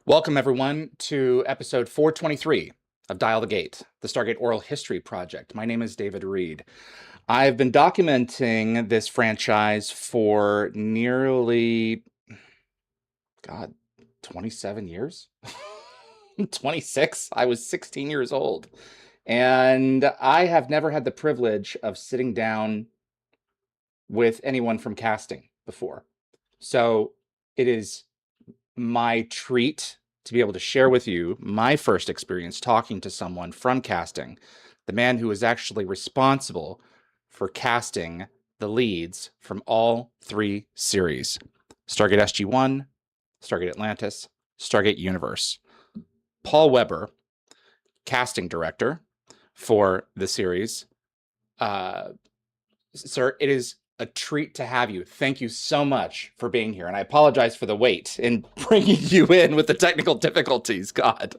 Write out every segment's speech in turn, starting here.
Welcome, everyone, to episode 423 of Dial the Gate, the Stargate Oral History Project. My name is David Reed. I've been documenting this franchise for nearly, 27 years? 26? I was 16 years old. And I have never had the privilege of sitting down with anyone from casting before. So it is my treat to be able to share with you my first experience talking to someone from casting, the man who is actually responsible for casting the leads from all three series: Stargate SG-1, Stargate Atlantis, Stargate Universe. Paul Weber, casting director for the series. Sir, it is a treat to have you. Thank you so much for being here. And I apologize for the wait in bringing you in with the technical difficulties. God.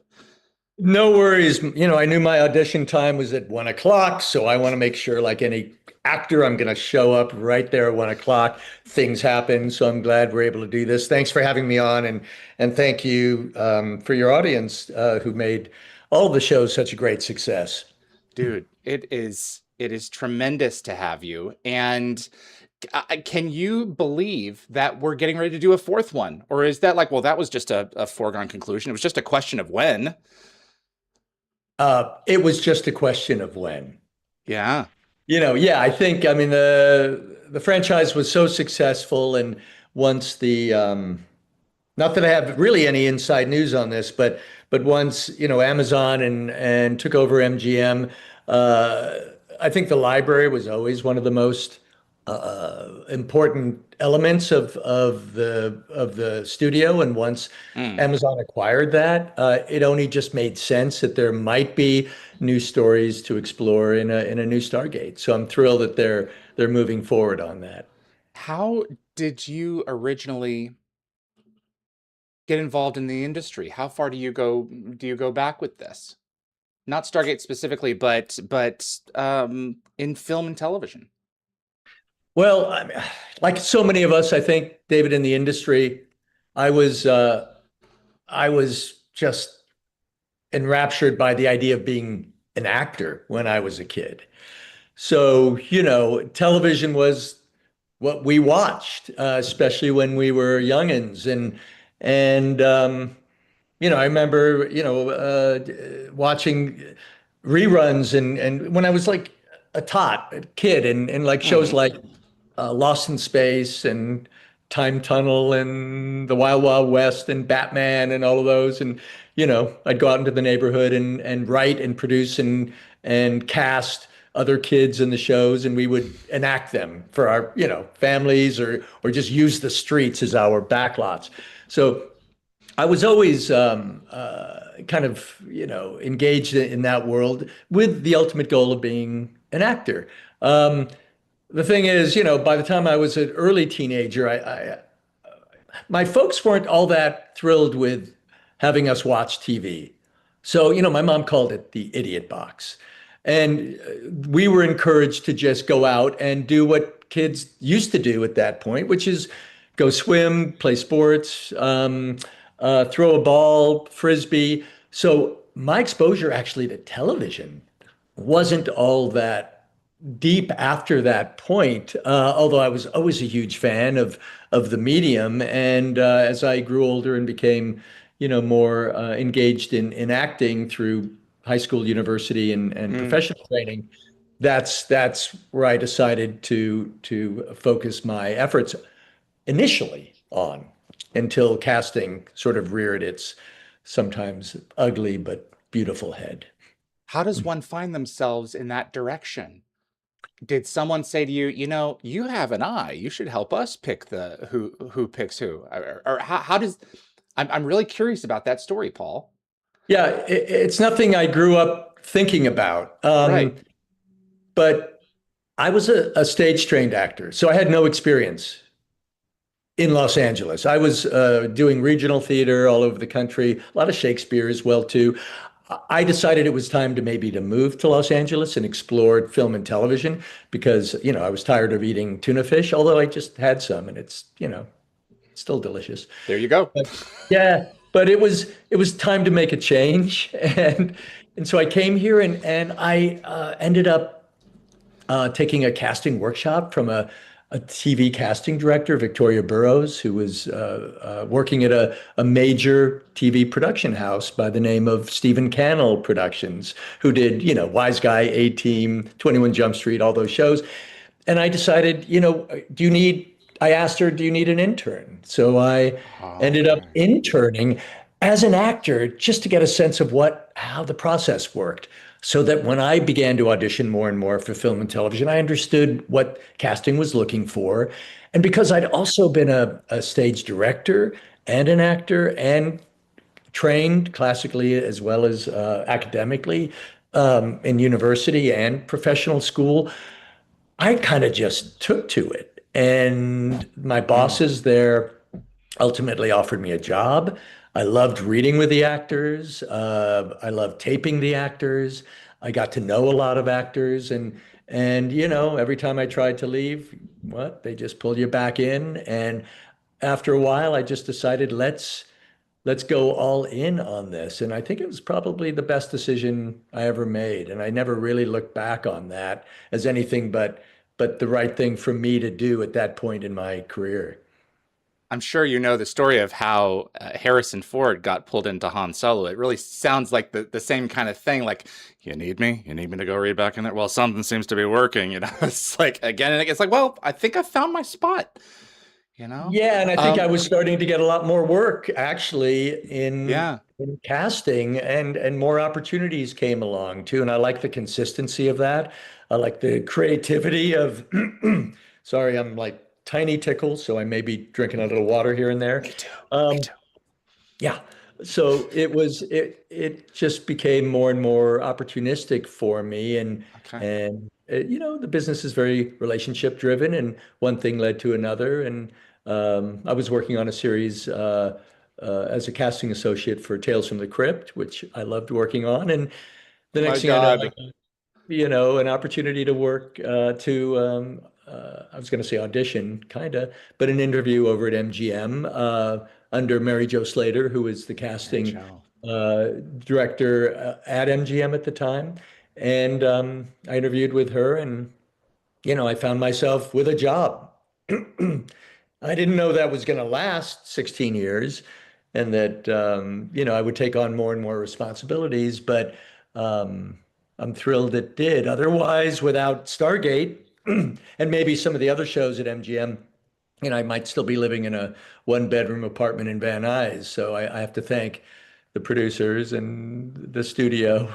No worries. I knew my audition time was at 1 o'clock, so I want to make sure, like any actor, I'm going to show up right there at 1 o'clock. Things happen, so I'm glad we're able to do this. Thanks for having me on, and thank you for your audience who made all the shows such a great success. Dude, it is tremendous to have you. And can you believe that we're getting ready to do a fourth one? Or is that like, well, that was just a foregone conclusion? It was just a question of when. It was just a question of when. Yeah. Yeah, I mean the franchise was so successful, and once the not that I have really any inside news on this, but once Amazon and took over MGM, uh, I think the library was always one of the most important elements of the studio. And once Mm. Amazon acquired that, it only just made sense that there might be new stories to explore in a new Stargate. So I'm thrilled that they're moving forward on that. How did you originally get involved in the industry? How far do you go back with this? Not Stargate specifically, but in film and television. Well, I mean, like so many of us, I think, David, in the industry, I was uh, I was just enraptured by the idea of being an actor when I was a kid. So, television was what we watched, especially when we were youngins, and I remember, watching reruns and when I was like a kid, and like shows Hmm. like Lost in Space and Time Tunnel and The Wild Wild West and Batman and all of those. And, I'd go out into the neighborhood and write and produce and cast other kids in the shows, and we would enact them for our, families, or just use the streets as our backlots. So I was always kind of, engaged in that world with the ultimate goal of being an actor. The thing is, by the time I was an early teenager, my folks weren't all that thrilled with having us watch TV. So, my mom called it the idiot box. And we were encouraged to just go out and do what kids used to do at that point, which is go swim, play sports, throw a ball, frisbee. So my exposure actually to television wasn't all that deep after that point, although I was always a huge fan of the medium. And as I grew older and became, more engaged in acting through high school, university, and Mm. professional training, that's where I decided to focus my efforts initially on, until casting sort of reared its sometimes ugly but beautiful head. How does one find themselves in that direction? Did someone say to you, you have an eye, you should help us pick the who picks who? Or how does I'm really curious about that story, Paul. Yeah, it's nothing I grew up thinking about. Right. But I was a stage trained actor, so I had no experience in Los Angeles. I was doing regional theater all over the country, a lot of Shakespeare as well too. I decided it was time to move to Los Angeles and explore film and television because, I was tired of eating tuna fish, although I just had some and it's still delicious. There you go. But yeah, but it was time to make a change, and so I came here and I ended up taking a casting workshop from a TV casting director, Victoria Burrows, who was working at a major TV production house by the name of Stephen Cannell Productions, who did, Wise Guy, A-Team, 21 Jump Street, all those shows. And I decided, I asked her, do you need an intern? So I ended up Okay. interning as an actor just to get a sense of how the process worked. So that when I began to audition more and more for film and television, I understood what casting was looking for. And because I'd also been a stage director and an actor and trained classically as well as academically in university and professional school, I kind of just took to it. And my Mm, bosses there ultimately offered me a job. I loved reading with the actors. I loved taping the actors. I got to know a lot of actors, and every time I tried to leave, what they just pulled you back in. And after a while, I just decided let's go all in on this. And I think it was probably the best decision I ever made. And I never really looked back on that as anything but the right thing for me to do at that point in my career. I'm sure you know the story of how Harrison Ford got pulled into Han Solo. It really sounds like the same kind of thing. Like, you need me? You need me to go read back in there? Well, something seems to be working. It's like again and again. It's like, well, I think I found my spot. You know? Yeah, and I think I Um, was starting to get a lot more work actually in yeah. in casting, and more opportunities came along too. And I like the consistency of that. I like the creativity of sorry, I'm like tiny tickles, so I may be drinking a little water here and there. Me too. Me Um, too. yeah. So it just became more and more opportunistic for me, Okay. and the business is very relationship driven, and one thing led to another. And I was working on a series as a casting associate for Tales from the Crypt, which I loved working on. And the Oh my next thing I know, I God. got, an opportunity to work I was going to say audition, kind of, but an interview over at MGM under Mary Jo Slater, who was the Mary casting Jo. uh, director at MGM at the time. And I interviewed with her, and I found myself with a job. I didn't know that was going to last 16 years and that, I would take on more and more responsibilities, but um, I'm thrilled it did. Otherwise, without Stargate and maybe some of the other shows at MGM, I might still be living in a one-bedroom apartment in Van Nuys. So I have to thank the producers and the studio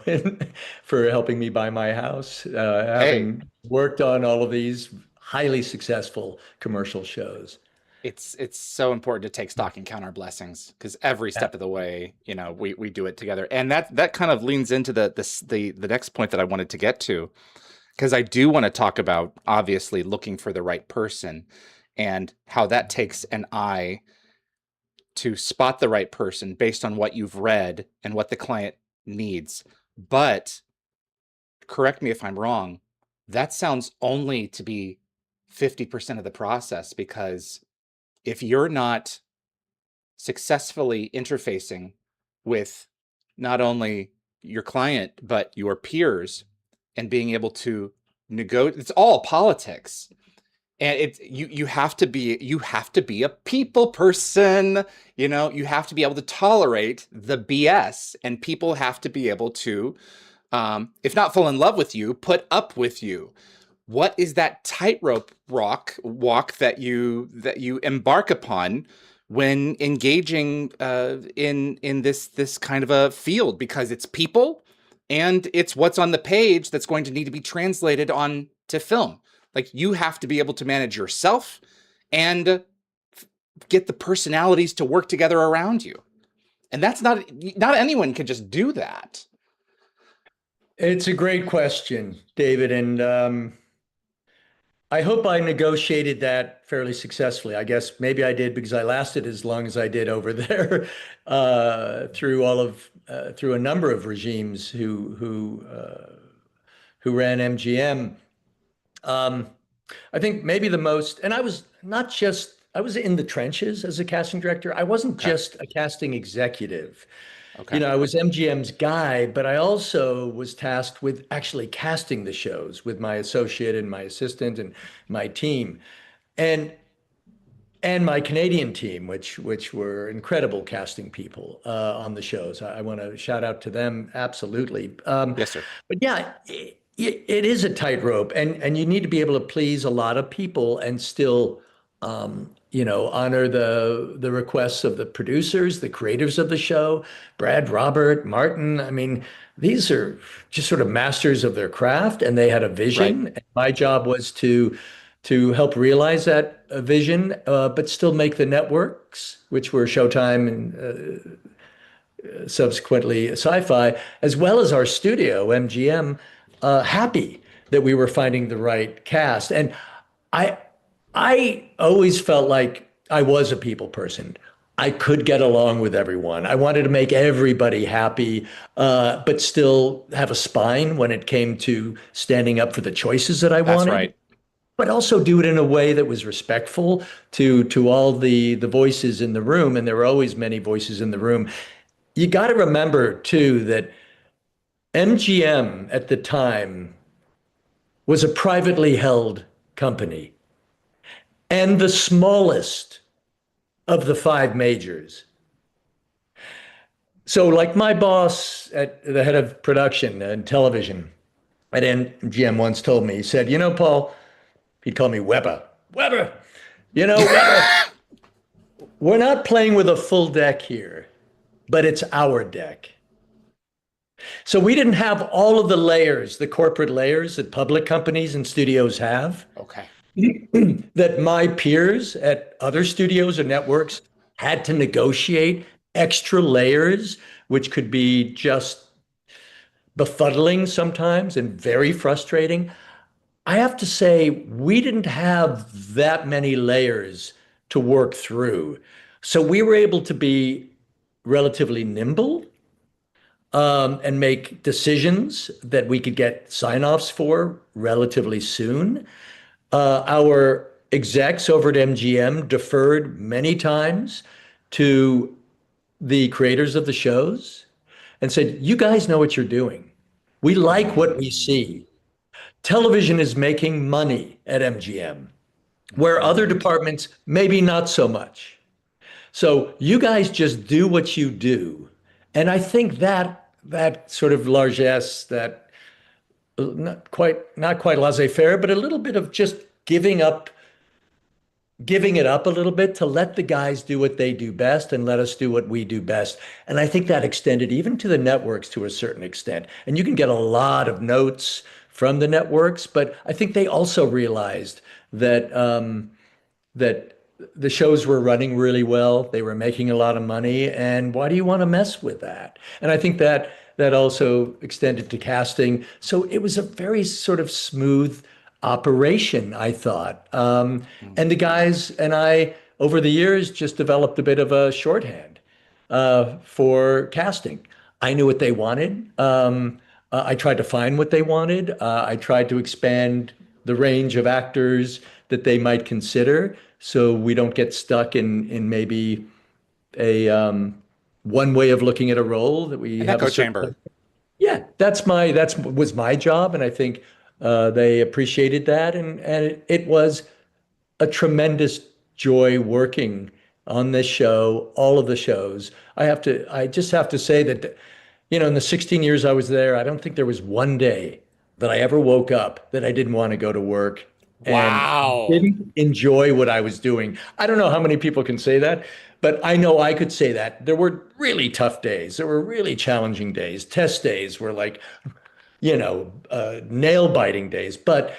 for helping me buy my house, Hey, having worked on all of these highly successful commercial shows. it's so important to take stock and count our blessings because every Yeah. step of the way, we do it together. And that kind of leans into the next point that I wanted to get to because I do want to talk about obviously looking for the right person and how that takes an eye to spot the right person based on what you've read and what the client needs. But correct me if I'm wrong, that sounds only to be 50% of the process because if you're not successfully interfacing with not only your client but your peers and being able to negotiate, it's all politics, and you have to be a people person. You have to be able to tolerate the BS, and people have to be able to, if not fall in love with you, put up with you. What is that tightrope walk that you embark upon when engaging in this kind of a field? Because it's people, and it's what's on the page that's going to need to be translated on to film. Like you have to be able to manage yourself and get the personalities to work together around you, and that's not anyone can just do that. It's a great question, David, and I hope I negotiated that fairly successfully. I guess maybe I did because I lasted as long as I did over there through a number of regimes who ran MGM. Um, I think maybe the most, and I was not just I was in the trenches as a casting director. I wasn't Okay. just a casting executive. Okay. I was MGM's guy, but I also was tasked with actually casting the shows with my associate and my assistant and my team. And my Canadian team, which were incredible casting people on the shows. I want to shout out to them absolutely. Yes, sir. But yeah, it is a tightrope, and you need to be able to please a lot of people and still, honor the requests of the producers, the creators of the show, Brad, Robert, Martin. I mean, these are just sort of masters of their craft, and they had a Right. vision. And my job was to help realize that vision, but still make the networks, which were Showtime and subsequently Sci-Fi, as well as our studio, MGM, happy that we were finding the right cast. And I, I always felt like I was a people person. I could get along with everyone. I wanted to make everybody happy, but still have a spine when it came to standing up for the choices that I That's wanted, right. but also do it in a way that was respectful to all the voices in the room, and there were always many voices in the room. You got to remember too that MGM at the time was a privately held company and the smallest of the five majors. So, like my boss at the head of production and television at MGM once told me, he said, Paul, he'd call me Weber. Weber, Weber, we're not playing with a full deck here, but it's our deck. So we didn't have all of the layers, the corporate layers that public companies and studios have, Okay. that my peers at other studios or networks had to negotiate extra layers, which could be just befuddling sometimes and very frustrating. I have to say, we didn't have that many layers to work through. So we were able to be relatively nimble, and make decisions that we could get sign-offs for relatively soon. Our execs over at MGM deferred many times to the creators of the shows and said, "You guys know what you're doing. We like what we Mm, see. Television is making money at MGM, where other mm. departments, maybe not so much. So you guys just do what you do." And I think that sort of largesse, that not quite laissez-faire, but a little bit of just giving it up a little bit to let the guys do what they do best and let us do what we do best. And I think that extended even to the networks to a certain extent. And you can get a lot of notes from the networks, but I think they also realized that the shows were running really well. They were making a lot of money, and why do you want to mess with that? And I think that also extended to casting. So it was a very sort of smooth operation, I thought. Mm. And the guys and I, over the years, just developed a bit of a shorthand for casting. I knew what they wanted. I tried to find what they wanted. I tried to expand the range of actors that they might consider, so we don't get stuck in maybe a one way of looking at a role, that we An have a echo certain. chamber. Yeah, that's was my job, and I think they appreciated that, and it was a tremendous joy working on this show, all of the shows. I just have to say that, in the 16 years I was there, I don't think there was one day that I ever woke up that I didn't want to go to work and Wow. didn't enjoy what I was doing. I don't know how many people can say that, but I know I could say that. There were really tough days. There were really challenging days. Test days were like, nail biting days. But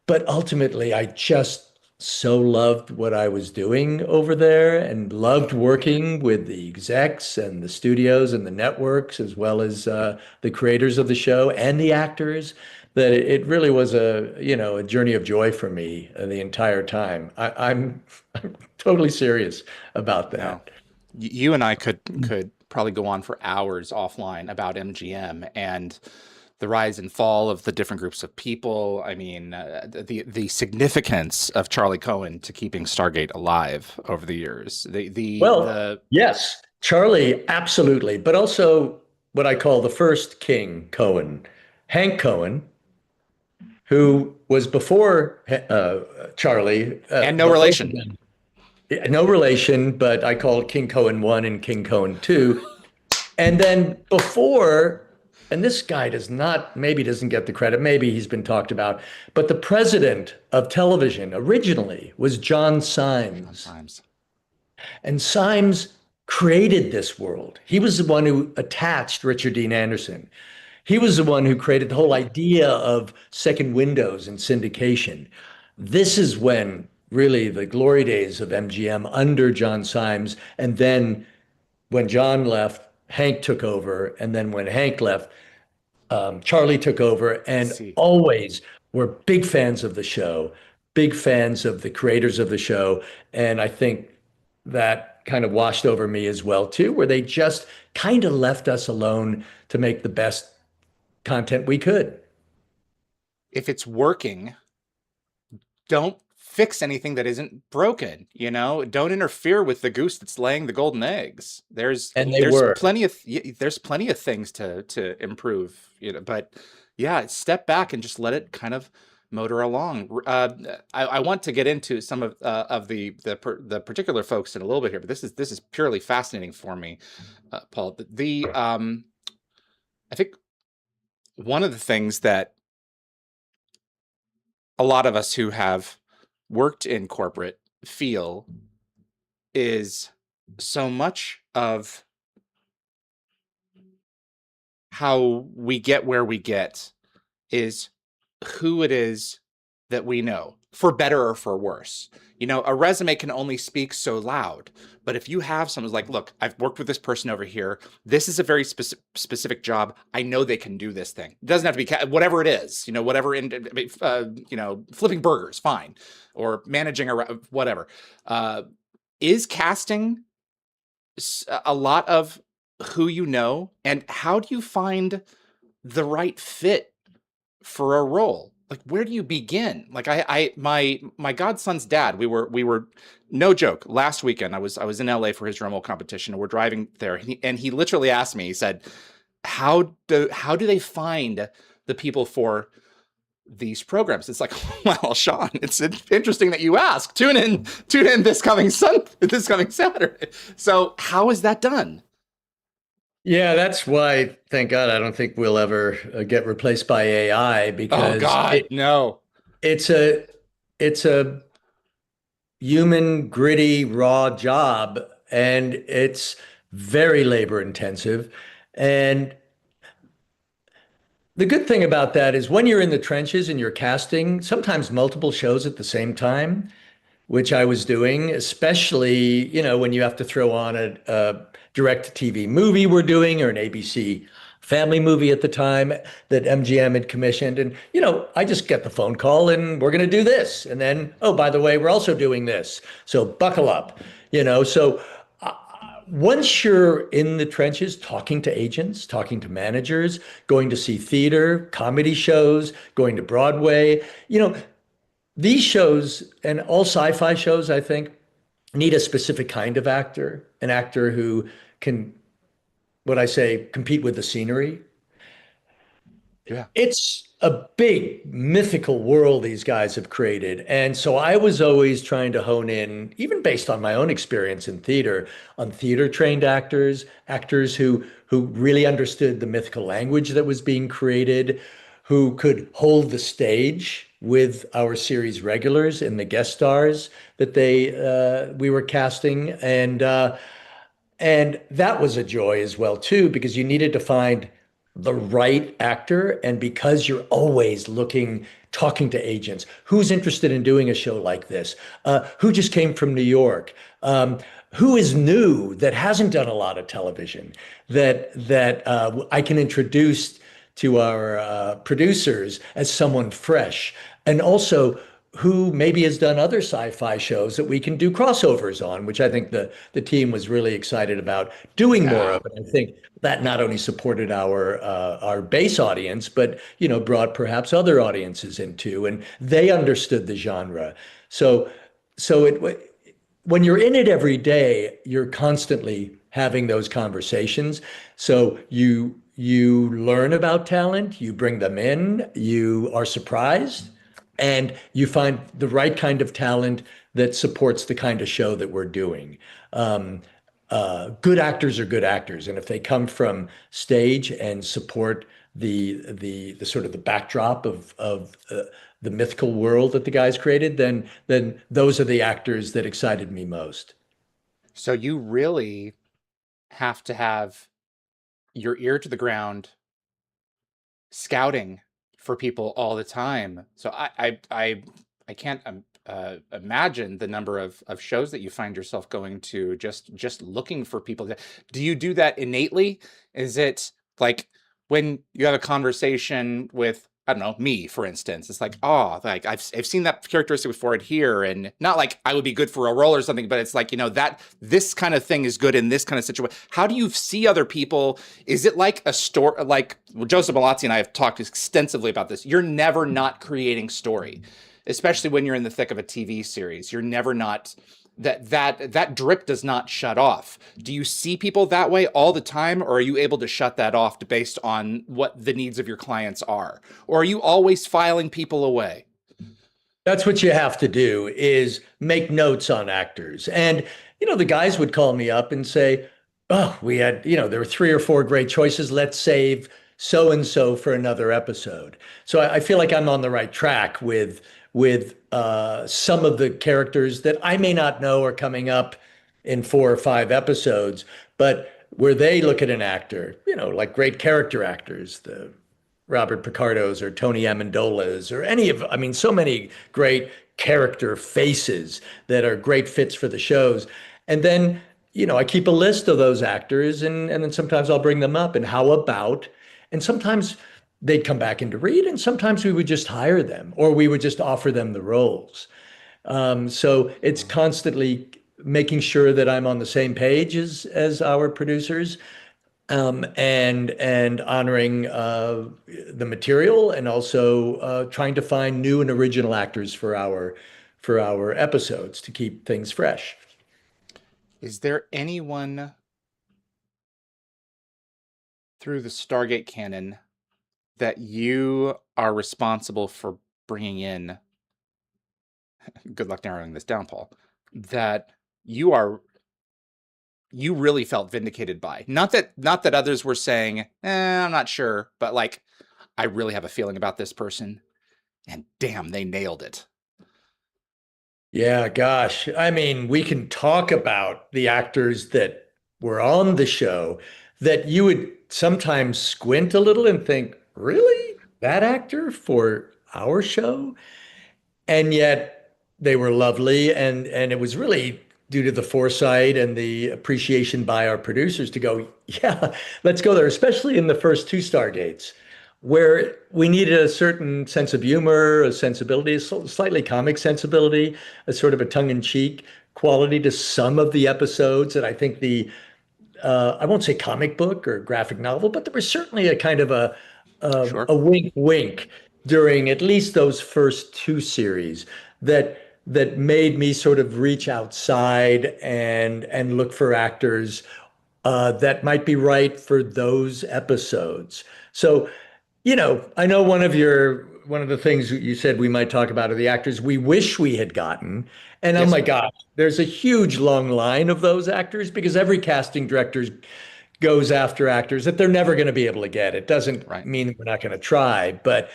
ultimately, I just so loved what I was doing over there and loved working with the execs and the studios and the networks, as well as the creators of the show and the actors, that it really was a journey of joy for me the entire time. I'm totally serious about No. that. You and I could probably go on for hours offline about MGM, and the rise and fall of the different groups of people. I mean, the significance of Charlie Cohen to keeping Stargate alive over the years. Well, The yes, Charlie, absolutely. But also what I call the first King Cohen, Hank Cohen, who was before Charlie, and no but both of relation. them, no relation, but I call King Cohen 1 and King Cohen 2. And then before, and this guy does not, maybe doesn't get the credit, maybe he's been talked about, but the president of television originally was John Symes. Sometimes. And Symes created this world. He was the one who attached Richard Dean Anderson. He was the one who created the whole idea of second windows and syndication. This is when really the glory days of MGM under John Symes. And then when John left, Hank took over. And then when Hank left, Charlie took over. I And see. always were big fans of the show, big fans of the creators of the show. And I think that kind of washed over me as well too, where they just kind of left us alone to make the best content we could. If it's working, don't fix anything that isn't broken, you know? Don't interfere with the goose that's laying the golden eggs. And they were. There's plenty of things to improve, you know, but yeah, step back and just let it kind of motor along. I want to get into some of the particular folks in a little bit here, but this is purely fascinating for me, Paul. I think one of the things that a lot of us who have worked in corporate feel is so much of how we get where we get is who it is that we know, for better or for worse. You know, a resume can only speak so loud, but if you have someone who's like, look, I've worked with this person over here. This is a very specific job. I know they can do this thing. It doesn't have to be whatever it is, you know, whatever, you know, flipping burgers, fine, or managing whatever. Is casting a lot of who you know, and how do you find the right fit for a role? Like, where do you begin? Like, my godson's dad, we were no joke, last weekend I was in LA for his drum roll competition, and we're driving there, and he literally asked me, he said, how do they find the people for these programs? It's like, well, Sean, it's interesting that you ask. Tune in this coming Saturday. So how is that done? Yeah, that's why, thank God, I don't think we'll ever get replaced by AI, Oh because God, no. it's a it's a human, gritty, raw job, and it's very labor intensive. And the good thing about that is when you're in the trenches and you're casting sometimes multiple shows at the same time, which I was doing, especially, you know, when you have to throw on a direct-to-TV movie we're doing, or an ABC family movie at the time that MGM had commissioned. And, you know, I just get the phone call and we're going to do this. And then, oh, by the way, we're also doing this. So buckle up, you know. So once you're in the trenches, talking to agents, talking to managers, going to see theater, comedy shows, going to Broadway, you know, these shows and all sci-fi shows, I think, need a specific kind of actor, an actor who can, what I say, compete with the scenery. Yeah. It's a big mythical world these guys have created. And so I was always trying to hone in, even based on my own experience in theater, on theater trained actors, actors who really understood the mythical language that was being created, who could hold the stage with our series regulars and the guest stars that we were casting. And that was a joy as well too, because you needed to find the right actor. And because you're always looking, talking to agents, who's interested in doing a show like this? Who just came from New York? Who is new that hasn't done a lot of television that I can introduce to our producers as someone fresh? And also, who maybe has done other sci-fi shows that we can do crossovers on, which I think the team was really excited about doing more Yeah. of. And I think that not only supported our base audience, but brought perhaps other audiences into, and they understood the genre. So when you're in it every day, you're constantly having those conversations. So you learn about talent, you bring them in, you are surprised, and you find the right kind of talent that supports the kind of show that we're doing. Um, Good actors are good actors, and if they come from stage and support the sort of the backdrop of the mythical world that the guys created, then those are the actors that excited me most. So you really have to have your ear to the ground scouting for people all the time. So I can't imagine the number of shows that you find yourself going to just looking for people. Do you do that innately? Is it like when you have a conversation with, I don't know, me, for instance, it's like, oh, like I've seen that characteristic before in here, and not like I would be good for a role or something, but it's like, that this kind of thing is good in this kind of situation. How do you see other people? Is it like a story? Like Joseph Malazzi and I have talked extensively about this. You're never not creating story, especially when you're in the thick of a TV series. You're never not, that drip does not shut off. Do you see people that way all the time, or are you able to shut that off based on what the needs of your clients are? Or are you always filing people away? That's what you have to do is make notes on actors. And, the guys would call me up and say, oh, we had, there were three or four great choices. Let's save so and so for another episode. So I feel like I'm on the right track with some of the characters that I may not know are coming up in 4 or 5 episodes, but where they look at an actor, like great character actors, the Robert Picardo's or Tony Amendola's or any of, I mean, so many great character faces that are great fits for the shows. And then, I keep a list of those actors and then sometimes I'll bring them up and how about, and sometimes they'd come back in to read and sometimes we would just hire them or we would just offer them the roles. So it's constantly making sure that I'm on the same page as our producers, and honoring the material, and also trying to find new and original actors for our episodes to keep things fresh. Is there anyone through the Stargate canon that you are responsible for bringing in? Good luck narrowing this down, Paul. That you are you really felt vindicated by. Not that others were saying, I'm not sure, but like, I really have a feeling about this person, and damn, they nailed it. Yeah, gosh. I mean, we can talk about the actors that were on the show that you would sometimes squint a little and think, really? That actor for our show? And yet they were lovely, and it was really due to the foresight and the appreciation by our producers to go, yeah, let's go there, especially in the first two Stargates, where we needed a certain sense of humor, a sensibility, a slightly comic sensibility, a sort of a tongue-in-cheek quality to some of the episodes. And I think I won't say comic book or graphic novel, but there was certainly a kind of Sure. a wink wink during at least those first two series that made me sort of reach outside and look for actors that might be right for those episodes. So, I know one of the things you said we might talk about are the actors we wish we had gotten. And oh Yes. my God, there's a huge long line of those actors because every casting director goes after actors that they're never going to be able to get. It doesn't Right. mean we're not going to try, but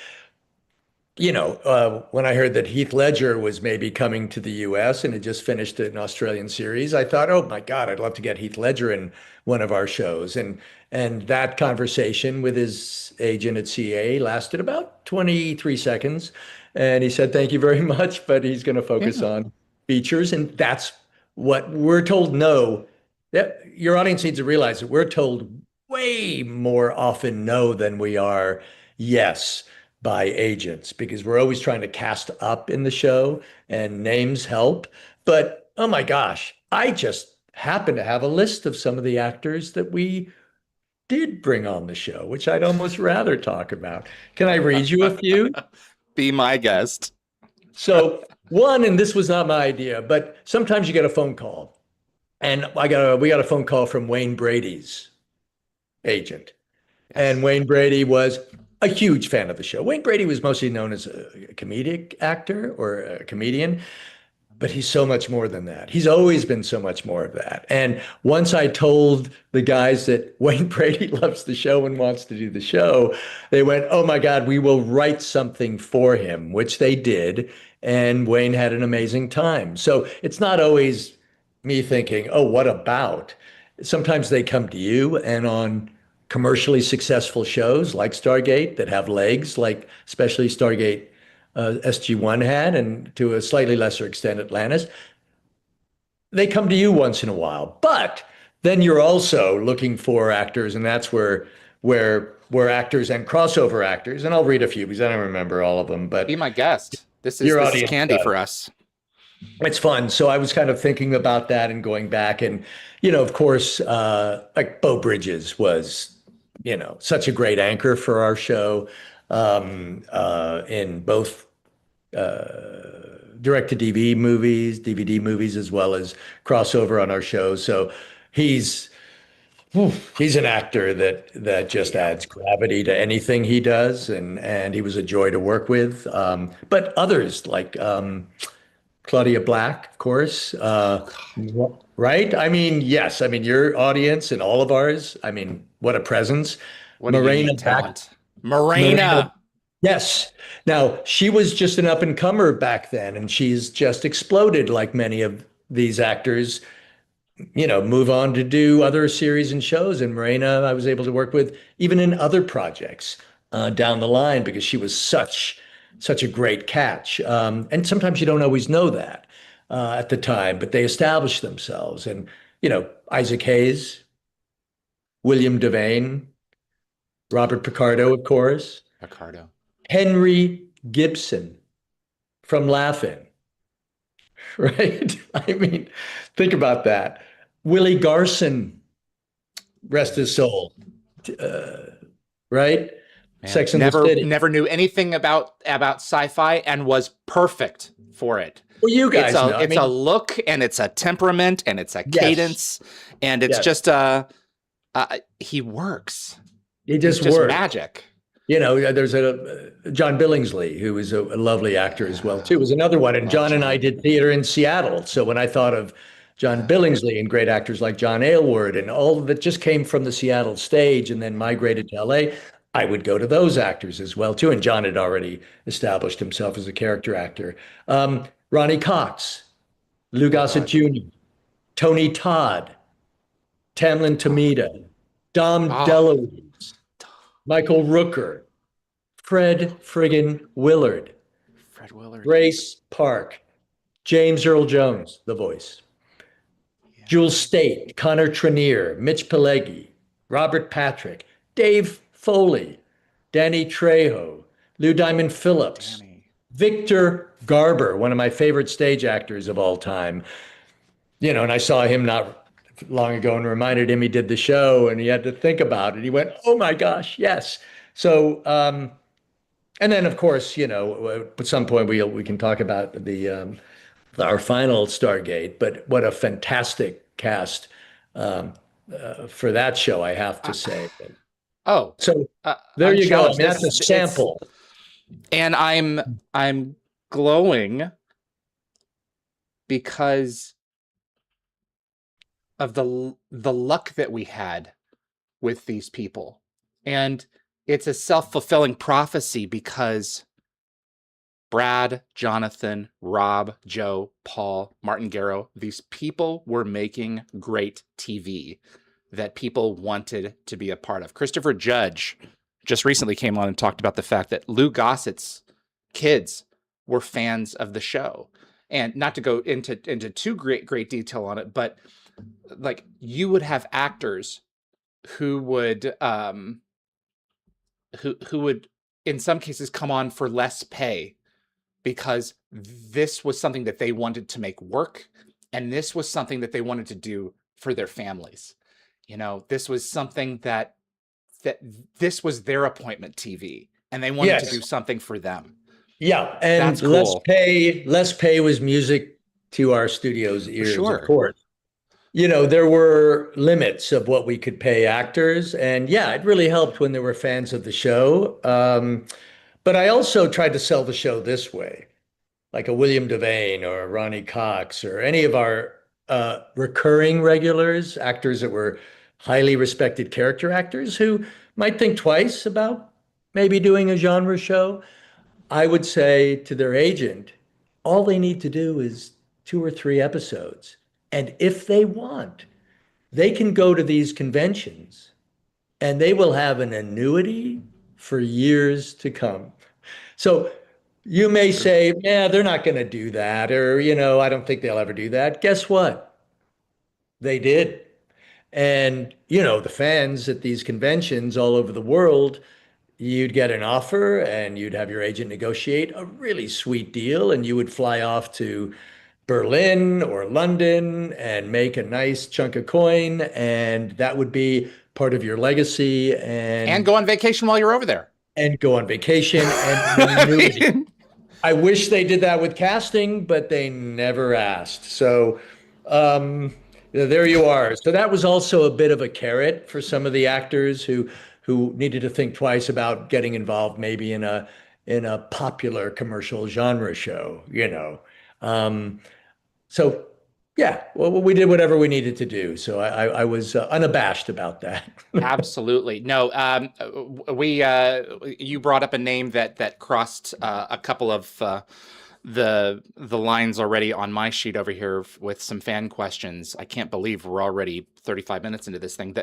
when I heard that Heath Ledger was maybe coming to the US and had just finished an Australian series, I thought, oh my God, I'd love to get Heath Ledger in one of our shows. And that conversation with his agent at CA lasted about 23 seconds. And he said, thank you very much, but he's going to focus Yeah. on features. And that's what we're told no. That your audience needs to realize that we're told way more often no than we are yes. by agents because we're always trying to cast up in the show and names help. But oh my gosh, I just happen to have a list of some of the actors that we did bring on the show, which I'd almost rather talk about. Can I read you a few? Be my guest. So one, and this was not my idea, but sometimes you get a phone call, and we got a phone call from Wayne Brady's agent, Yes. and Wayne Brady was a huge fan of the show. Wayne Brady was mostly known as a comedic actor or a comedian, but he's so much more than that. He's always been so much more of that. And once I told the guys that Wayne Brady loves the show and wants to do the show, they went, "Oh my God, we will write something for him," which they did. And Wayne had an amazing time. So it's not always me thinking, "Oh, what about?" Sometimes they come to you, and on commercially successful shows like Stargate that have legs, like especially Stargate SG-1 had, and to a slightly lesser extent, Atlantis, they come to you once in a while. But then you're also looking for actors, and that's where actors and crossover actors, and I'll read a few because I don't remember all of them, Be but my guest. your This is audience candy does. for us. It's fun. So I was kind of thinking about that and going back, and of course, like Beau Bridges was, such a great anchor for our show, in both direct to DVD movies, as well as crossover on our show. So he's he's an actor that just Yeah. adds gravity to anything he does, and he was a joy to work with. But others like Claudia Black, of course. Oh God. Right? I mean, yes. I mean, your audience and all of ours. I mean, what a presence. What a Morena unique back. talent. Morena. Morena. Yes. Now, she was just an up and comer back then, and she's just exploded like many of these actors, move on to do other series and shows. And Morena, I was able to work with even in other projects down the line because she was such a great catch. And sometimes you don't always know that at the time, but they established themselves. And, Isaac Hayes, William Devane, Robert Picardo, of course, Ricardo. Henry Gibson from Laughing, right? I mean, think about that. Willie Garson, rest his soul, uh, right? Man, Sex and the City. never knew anything about sci-fi and was perfect for it. Well, you guys know. I It's a mean, look and it's a temperament and it's a yes, cadence and it's yes, just he works. he He's just just worked. magic. There's a John Billingsley, who is a lovely actor as well too, was another one. And Love John and I John. did theater in Seattle. So when I thought of John Billingsley and great actors like John Aylward and all that just came from the Seattle stage and then migrated to LA, I would go to those actors as well too. And John had already established himself as a character actor. Ronnie Cox, Lou Oh Gossett God. Jr., Tony Todd, Tamlin Tomita, Dom Oh, DeLuise, Michael Rooker, Fred friggin' Willard, Fred Willard. Grace Park, James Earl Jones, the voice, Yeah. Jules State, Connor Trenier, Mitch Pileggi, Robert Patrick, Dave Foley, Danny Trejo, Lou Diamond Phillips, Danny. Victor Garber, one of my favorite stage actors of all time. And I saw him not long ago and reminded him he did the show and he had to think about it. He went, "Oh my gosh, yes." So, and then of course, at some point we can talk about our final Stargate, but what a fantastic cast for that show, I have to Uh, say. oh, So there you go. I unchallenged. mean, that's a It's sample. and I'm glowing because of the luck that we had with these people. And it's a self-fulfilling prophecy because Brad, Jonathan, Rob, Joe, Paul, Martin Garrow, these people were making great TV that people wanted to be a part of. Christopher Judge just recently came on and talked about the fact that Lou Gossett's kids were fans of the show. And not to go into too great detail on it, but like you would have actors who would who would in some cases come on for less pay because this was something that they wanted to make work, and this was something that they wanted to do for their families. This was something that this was their appointment TV, and they wanted to Yes. do something for them. Yeah. And That's cool. less pay was music to our studio's For ears, of sure. course. There were limits of what we could pay actors. And yeah, it really helped when there were fans of the show. But I also tried to sell the show this way, like a William Devane or a Ronny Cox or any of our recurring regulars, actors that were highly respected character actors who might think twice about maybe doing a genre show. I would say to their agent, all they need to do is 2 or 3 episodes. And if they want, they can go to these conventions and they will have an annuity for years to come. So you may say, yeah, they're not going to do that. Or, I don't think they'll ever do that. Guess what? They did. And, the fans at these conventions all over the world, you'd get an offer and you'd have your agent negotiate a really sweet deal, and you would fly off to Berlin or London and make a nice chunk of coin, and that would be part of your legacy And go on vacation while you're over there. and go on vacation and I mean, I wish they did that with casting, but they never asked. So there you are. So that was also a bit of a carrot for some of the actors who needed to think twice about getting involved, maybe in a popular commercial genre show. So yeah, well, we did whatever we needed to do. So I was unabashed about that. absolutely. No, you brought up a name that crossed a couple of the lines already on my sheet over here with some fan questions. I can't believe we're already 35 minutes into this thing.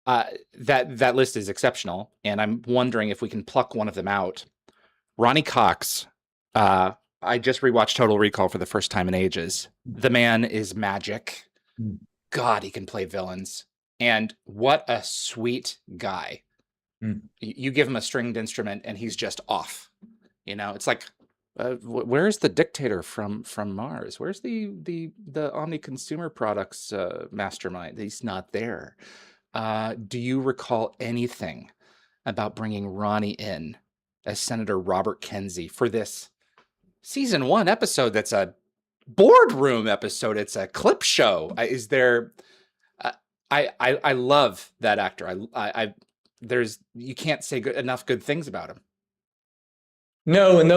That list is exceptional, and I'm wondering if we can pluck one of them out. Ronny Cox. I just rewatched Total Recall for the first time in ages. The man is magic. God, he can play villains. And what a sweet guy. You give him a stringed instrument and he's just off. It's like, where's the dictator from Mars? Where's the Omni Consumer Products mastermind? He's not there. Do you recall anything about bringing Ronny in as Senator Robert Kenzie for this season 1 episode that's a boardroom episode? It's a clip show. Is there I love that actor. I there's you can't say enough good things about him. No, and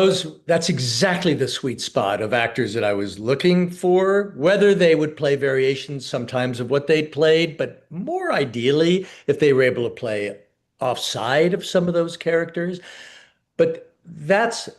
that's exactly the sweet spot of actors that I was looking for, whether they would play variations sometimes of what they'd played, but more ideally, if they were able to play offside of some of those characters. But that's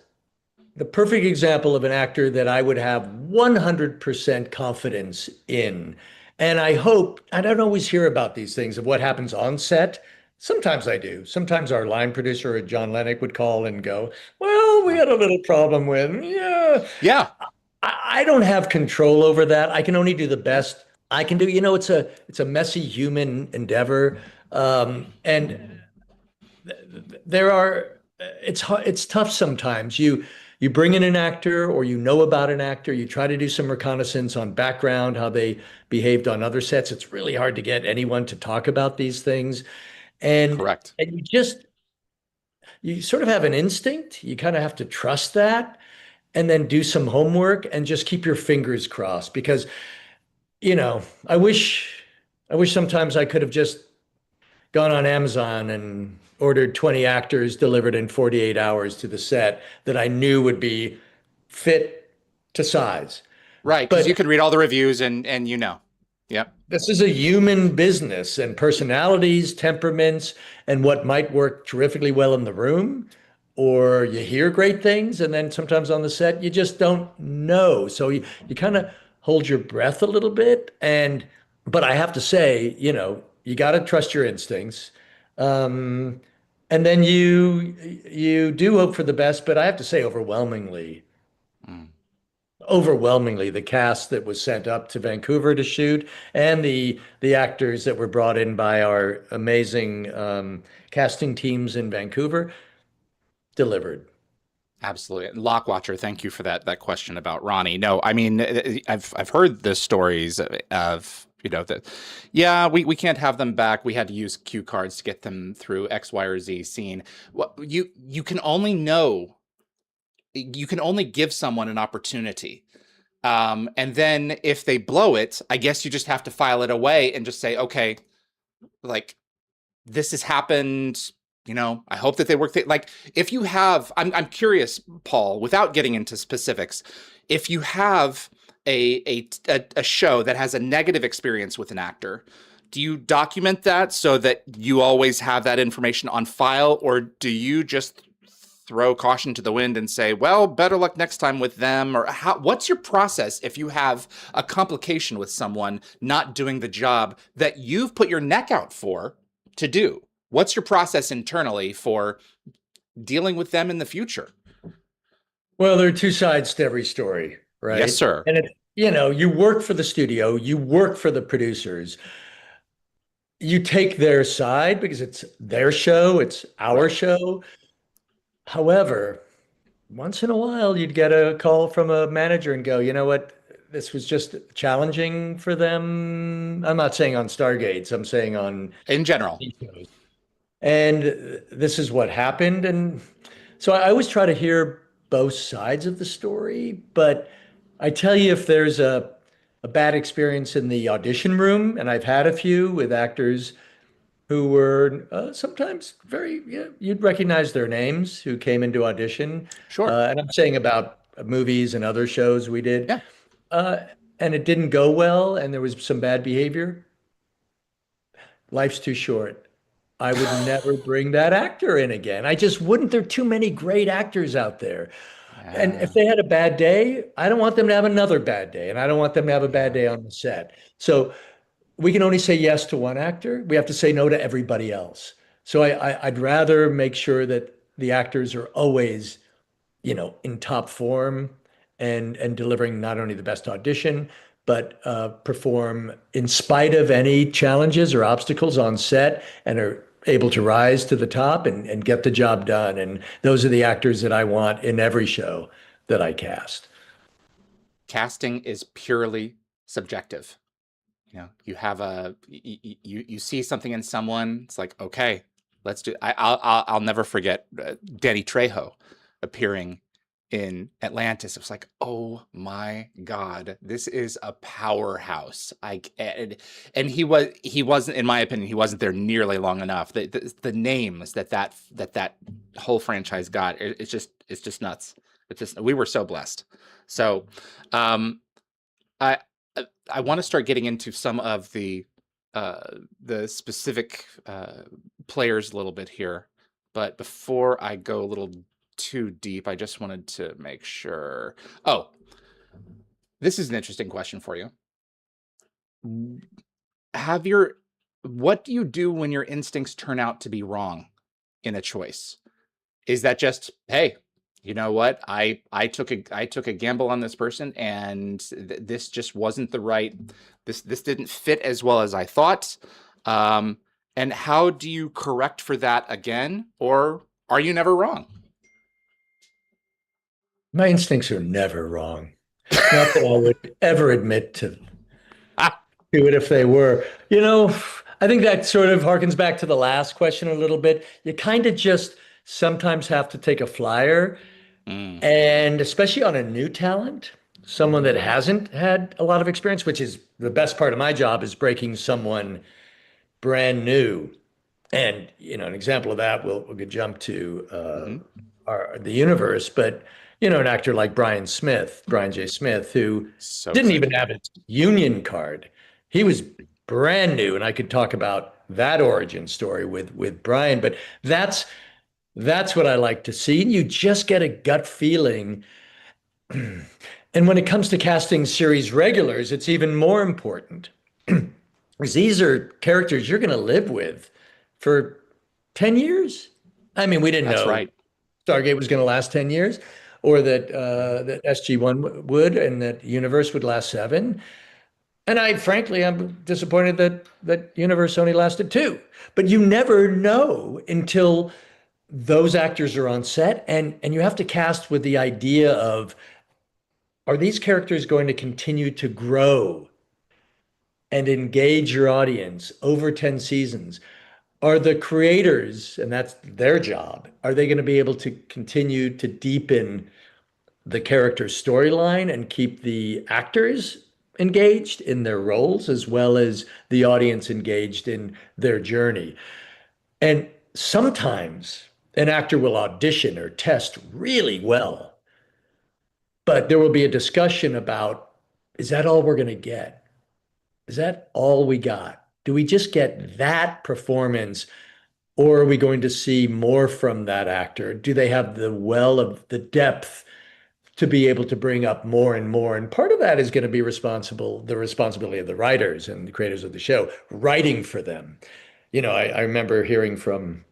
the perfect example of an actor that I would have 100% confidence in. And I don't always hear about these things of what happens on set. Sometimes I do. Sometimes our line producer, John Lennox, would call and go, well, we had a little problem with, yeah. Yeah. I don't have control over that. I can only do the best I can do. It's a messy human endeavor. And it's tough sometimes. You bring in an actor or about an actor, you try to do some reconnaissance on background, how they behaved on other sets. It's really hard to get anyone to talk about these things. Correct. And you sort of have an instinct. You kind of have to trust that and then do some homework and just keep your fingers crossed because, I wish sometimes I could have just gone on Amazon and ordered 20 actors delivered in 48 hours to the set that I knew would be fit to size. Right, because you could read all the reviews and Yep. This is a human business, and personalities, temperaments, and what might work terrifically well in the room, or you hear great things, and then sometimes on the set, you just don't know. So you kind of hold your breath a little bit. But I have to say, you got to trust your instincts. And then you do hope for the best, but I have to say overwhelmingly the cast that was sent up to Vancouver to shoot and the actors that were brought in by our amazing casting teams in Vancouver delivered. Absolutely. And Lockwatcher, thank you for that question about Ronnie. No, I mean, I've heard the stories of, that, yeah, we can't have them back. We had to use cue cards to get them through X, Y, or Z scene. What you can only know, you can only give someone an opportunity. And then if they blow it, I guess you just have to file it away and just say, okay, like, this has happened. I hope that they work. Like, if you have, I'm curious, Paul, without getting into specifics, if you have a show that has a negative experience with an actor, do you document that so that you always have that information on file, or do you just throw caution to the wind and say, well, better luck next time with them? Or what's your process if you have a complication with someone not doing the job that you've put your neck out for to do? What's your process internally for dealing with them in the future? Well, there are two sides to every story, right? Yes, sir. And you work for the studio, you work for the producers. You take their side because it's their show, it's our show. However, once in a while, you'd get a call from a manager and go, you know what? This was just challenging for them. I'm not saying on Stargates, I'm saying on In general. shows. And this is what happened. And so I always try to hear both sides of the story. But I tell you, if there's a bad experience in the audition room, and I've had a few with actors who were sometimes very, you'd recognize their names who came into audition. Sure. And I'm saying about movies and other shows we did. Yeah. And it didn't go well, and there was some bad behavior. Life's too short. I would never bring that actor in again. I just wouldn't. There are too many great actors out there. And if they had a bad day, I don't want them to have another bad day. And I don't want them to have a bad day on the set. So we can only say yes to one actor. We have to say no to everybody else. So I'd rather make sure that the actors are always, in top form and delivering not only the best audition, but perform in spite of any challenges or obstacles on set and are able to rise to the top and get the job done. And those are the actors that I want in every show that I cast. Casting is purely subjective. You have you see something in someone. It's like, okay, let's do. I'll never forget Danny Trejo appearing in Atlantis. It was like, oh my God, this is a powerhouse. And he wasn't, in my opinion, he wasn't there nearly long enough. The names that whole franchise got, it's just nuts. We were so blessed. So, I want to start getting into some of the specific players a little bit here, but before I go a little too deep, I just wanted to make sure. Oh, this is an interesting question for you. What do you do when your instincts turn out to be wrong in a choice? Is that just, hey, you know what? I took a gamble on this person, and this just wasn't the right. This didn't fit as well as I thought. And how do you correct for that again, or are you never wrong? My instincts are never wrong. Not that I would ever admit to it if they were. I think that sort of harkens back to the last question a little bit. You kind of just sometimes have to take a flyer. And especially on a new talent, someone that hasn't had a lot of experience, which is the best part of my job, is breaking someone brand new. And, an example of that, we could jump to the universe, but, an actor like Brian J. Smith, who didn't even have his union card. He was brand new, and I could talk about that origin story with Brian, but that's what I like to see. And you just get a gut feeling. And when it comes to casting series regulars, it's even more important. Because these are characters you're going to live with for 10 years. I mean, we didn't know right. Stargate was going to last 10 years, or that SG-1 would, and that Universe would last 7. And frankly, I'm disappointed that Universe only lasted two. But you never know until those actors are on set, and you have to cast with the idea of, are these characters going to continue to grow and engage your audience over 10 seasons? Are the creators, and that's their job, are they going to be able to continue to deepen the character storyline and keep the actors engaged in their roles as well as the audience engaged in their journey? And sometimes an actor will audition or test really well, but there will be a discussion about, is that all we're going to get? Is that all we got? Do we just get that performance, or are we going to see more from that actor? Do they have the well of the depth to be able to bring up more and more? And part of that is going to be the responsibility of the writers and the creators of the show, writing for them. I remember hearing from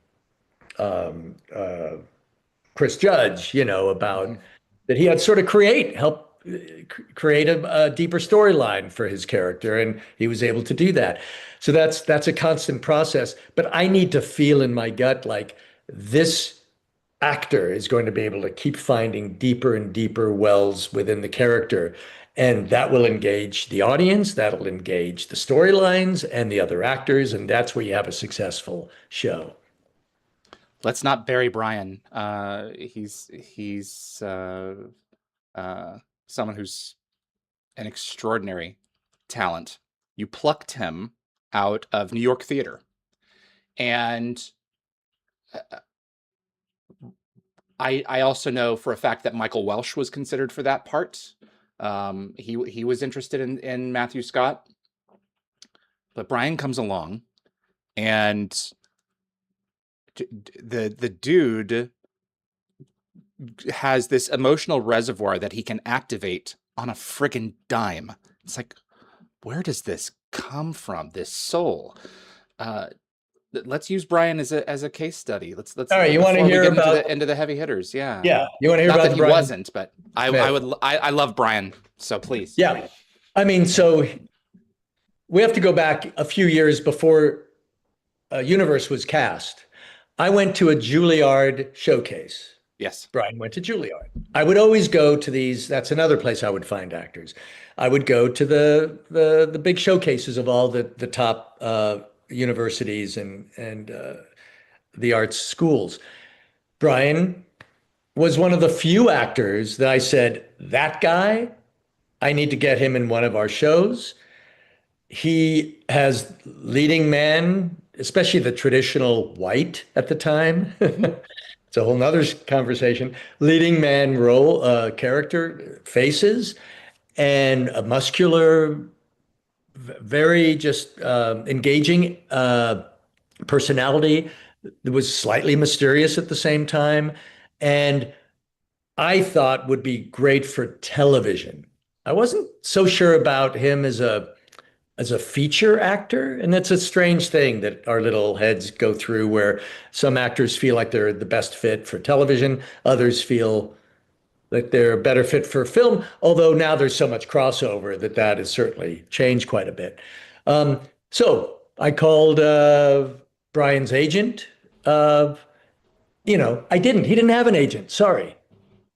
um, uh, Chris Judge, about Mhm. that he had sort of help create a deeper storyline for his character, and he was able to do that. So that's a constant process. But I need to feel in my gut like this actor is going to be able to keep finding deeper and deeper wells within the character. And that will engage the audience, that'll engage the storylines and the other actors. And that's where you have a successful show. Let's not bury Brian. He's uh, someone who's an extraordinary talent. You plucked him out of New York theater, and uh, I also know for a fact that Michael Welsh was considered for that part. He was interested in Matthew Scott, but Brian comes along, and the dude has this emotional reservoir that he can activate on a friggin' dime. It's like, where does this come from? This soul. Uh, let's use Brian as a case study. All right, you want to Before we hear get about, into the heavy hitters. Yeah, yeah, you want to hear not that about he Brian wasn't, but Smith? I love Brian. So please. Yeah. I mean, so we have to go back a few years before Universe was cast. I went to a Juilliard showcase. Yes. Brian went to Juilliard. I would always go to these. That's another place I would find actors. I would go to the big showcases of all the top universities and the arts schools. Brian was one of the few actors that I said, that guy, I need to get him in one of our shows. He has leading man, especially the traditional white at the time. Mhm. It's a whole nother conversation. Leading man role, character, faces, and a muscular, very just engaging personality that was slightly mysterious at the same time. And I thought would be great for television. I wasn't so sure about him as a feature actor. And that's a strange thing that our little heads go through, where some actors feel like they're the best fit for television, others feel like they're a better fit for film, although now there's so much crossover that has certainly changed quite a bit. So I called Brian's agent. Uh, he didn't have an agent. Sorry.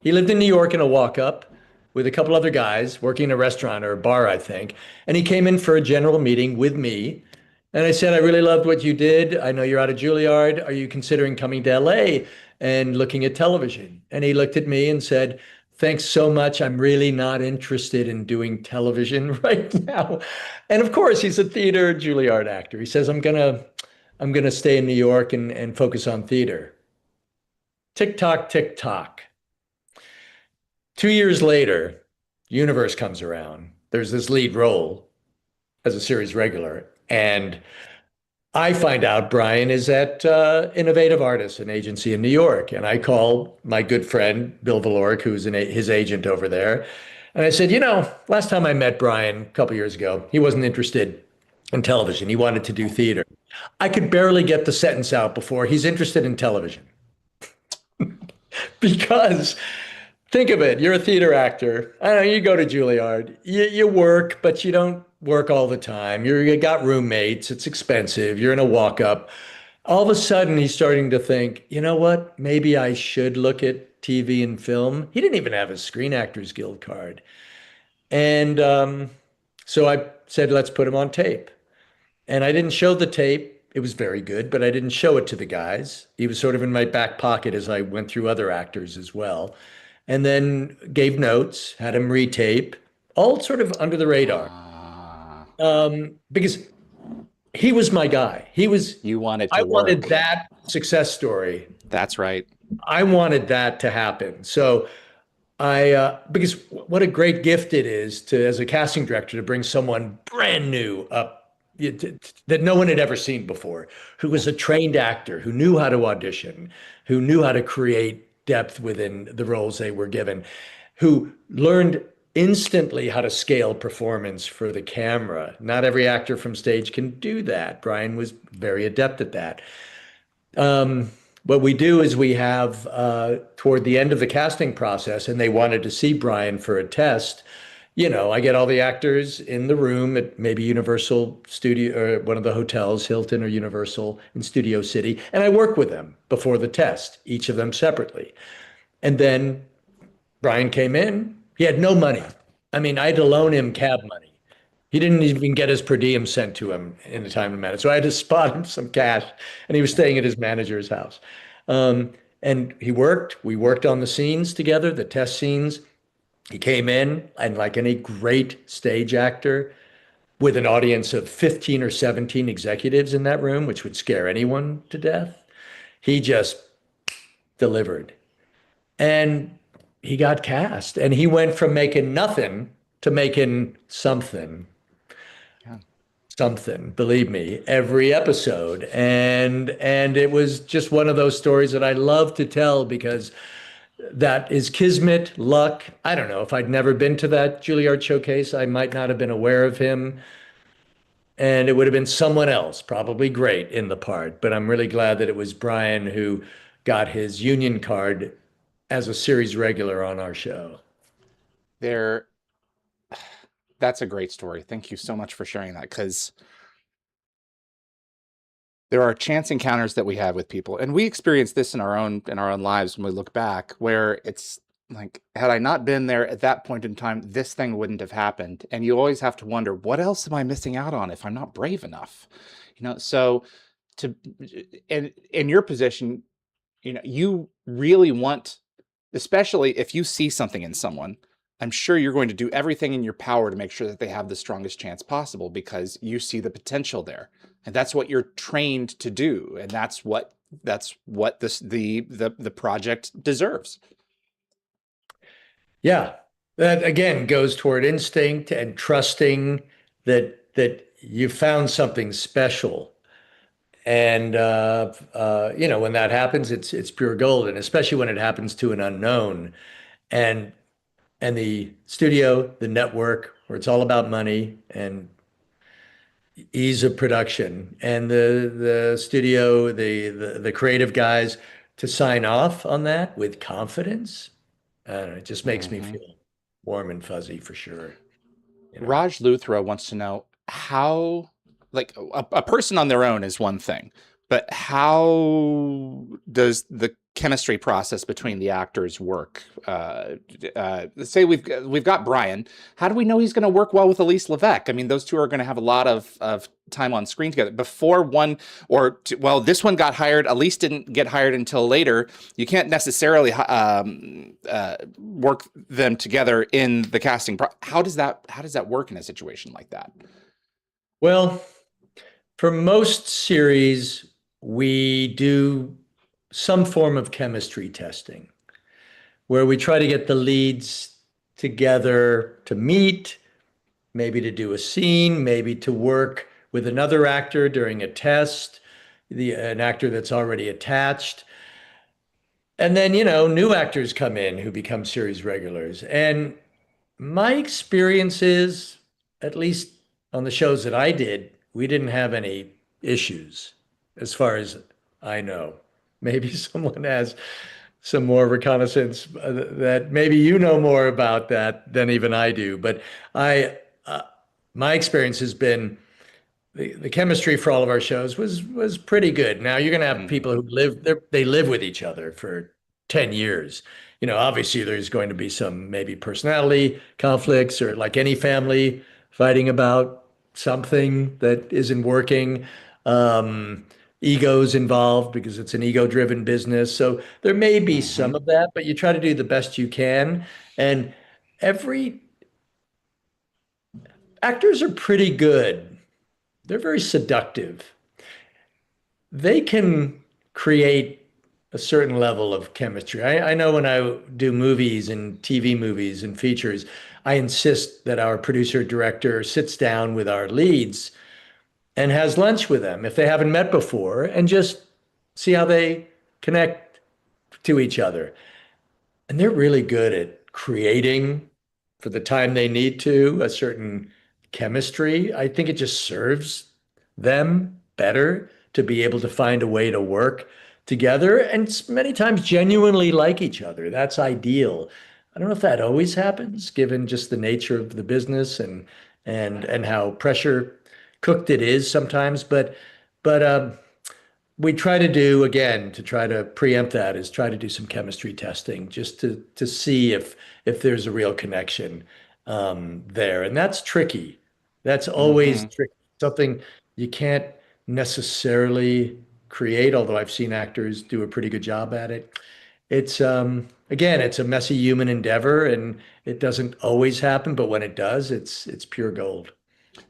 He lived in New York in a walk up with a couple other guys working in a restaurant or a bar, I think. And he came in for a general meeting with me. And I said, I really loved what you did. I know you're out of Juilliard. Are you considering coming to LA and looking at television? And he looked at me and said, thanks so much. I'm really not interested in doing television right now. And of course, he's a theater Juilliard actor. He says, I'm gonna stay in New York and focus on theater. Tick tock, tick tock. 2 years later, Universe comes around. There's this lead role as a series regular. And I find out Brian is at Innovative Artists, an agency in New York. And I call my good friend, Bill Valoric, who's his agent over there. And I said, last time I met Brian a couple years ago, he wasn't interested in television. He wanted to do theater. I could barely get the sentence out before he's interested in television. Because think of it, you're a theater actor. I don't know, you go to Juilliard, you work, but you don't work all the time. You got roommates. It's expensive. You're in a walk up. All of a sudden, he's starting to think, you know what? Maybe I should look at TV and film. He didn't even have a Screen Actors Guild card. And so I said, let's put him on tape. And I didn't show the tape. It was very good, but I didn't show it to the guys. He was sort of in my back pocket as I went through other actors as well. And then gave notes, had him retape, all sort of under the radar. Ah, Because he was my guy. you want it I to wanted work. that success story. That's right. I wanted that to happen. So because what a great gift it is to, as a casting director, to bring someone brand new up that no one had ever seen before, who was a trained actor, who knew how to audition, who knew how to create depth within the roles they were given, who learned instantly how to scale performance for the camera. Not every actor from stage can do that. Brian was very adept at that. What we do is we have toward the end of the casting process, and they wanted to see Brian for a test. I get all the actors in the room at maybe Universal Studio or one of the hotels, Hilton or Universal in Studio City, and I work with them before the test, each of them separately. And then Brian came in. He had no money. I mean, I had to loan him cab money. He didn't even get his per diem sent to him in a timely manner. So I had to spot him some cash, and he was staying at his manager's house. And he worked. We worked on the scenes together, the test scenes. He came in, and like any great stage actor, with an audience of 15 or 17 executives in that room, which would scare anyone to death, he just delivered. And he got cast, and he went from making nothing to making something. Yeah. Something, believe me, every episode. And it was just one of those stories that I love to tell because that is kismet, luck. I don't know. If I'd never been to that Juilliard showcase, I might not have been aware of him. And it would have been someone else, probably great in the part. But I'm really glad that it was Brian who got his union card as a series regular on our show. There, that's a great story. Thank you so much for sharing that, because there are chance encounters that we have with people, and we experience this in our own lives when we look back, where it's like, had I not been there at that point in time, this thing wouldn't have happened. And you always have to wonder, what else am I missing out on if I'm not brave enough? So to in your position, you really want, especially if you see something in someone, I'm sure you're going to do everything in your power to make sure that they have the strongest chance possible, because you see the potential there. And that's what you're trained to do. And that's what the project deserves. Yeah. That again goes toward instinct and trusting that you found something special. And when that happens, it's pure gold, and especially when it happens to an unknown. And the studio, the network, where it's all about money and ease of production, and the studio, the creative guys to sign off on that with confidence. I don't know, it just makes me Mhm. feel warm and fuzzy for sure. You know. Raj Luthra wants to know how, like, a person on their own is one thing, but how does the chemistry process between the actors work? Say we've got Brian. How do we know he's going to work well with Elise Levesque? I mean, those two are going to have a lot of time on screen together before one well, this one got hired. Elise didn't get hired until later. You can't necessarily work them together in the casting. How does that work in a situation like that? Well, for most series, we do some form of chemistry testing where we try to get the leads together to meet, maybe to do a scene, maybe to work with another actor during a test, an actor that's already attached. And then, new actors come in who become series regulars. And my experience is, at least on the shows that I did, we didn't have any issues as far as I know. Maybe someone has some more reconnaissance that maybe you know more about that than even I do. But I, my experience has been the chemistry for all of our shows was pretty good. Now you're going to have Hmm. people who they live with each other for 10 years. Obviously there's going to be some maybe personality conflicts or like any family fighting about something that isn't working. Um, Egos involved because it's an ego-driven business. So there may be some Hmm. of that, but you try to do the best you can. And every actors are pretty good. They're very seductive. They can create a certain level of chemistry. I know when I do movies and TV movies and features, I insist that our producer director sits down with our leads and has lunch with them if they haven't met before and just see how they connect to each other. And they're really good at creating for the time they need to a certain chemistry. I think it just serves them better to be able to find a way to work together and many times genuinely like each other. That's ideal. I don't know if that always happens given just the nature of the business and how pressure cooked it is sometimes, but we try to do again to try to preempt that is try to do some chemistry testing just to see if there's a real connection there, and that's tricky. That's always Hmm. tricky. Something you can't necessarily create, although I've seen actors do a pretty good job at it. It's again, it's a messy human endeavor, and it doesn't always happen, but when it does, it's pure gold.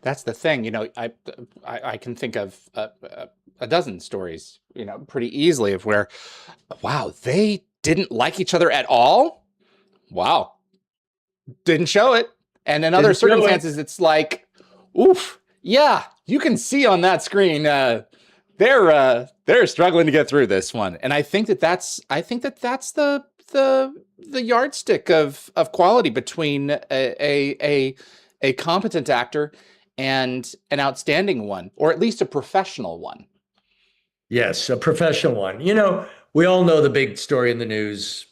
That's the thing, I can think of a dozen stories, pretty easily of where, wow, they didn't like each other at all. Wow, didn't show it. And in other Didn't show it. circumstances, it's like, oof, yeah, you can see on that screen, they're struggling to get through this one. And I think that's the yardstick of quality between a competent actor and an outstanding one, or at least a professional one. Yes, a professional one. We all know the big story in the news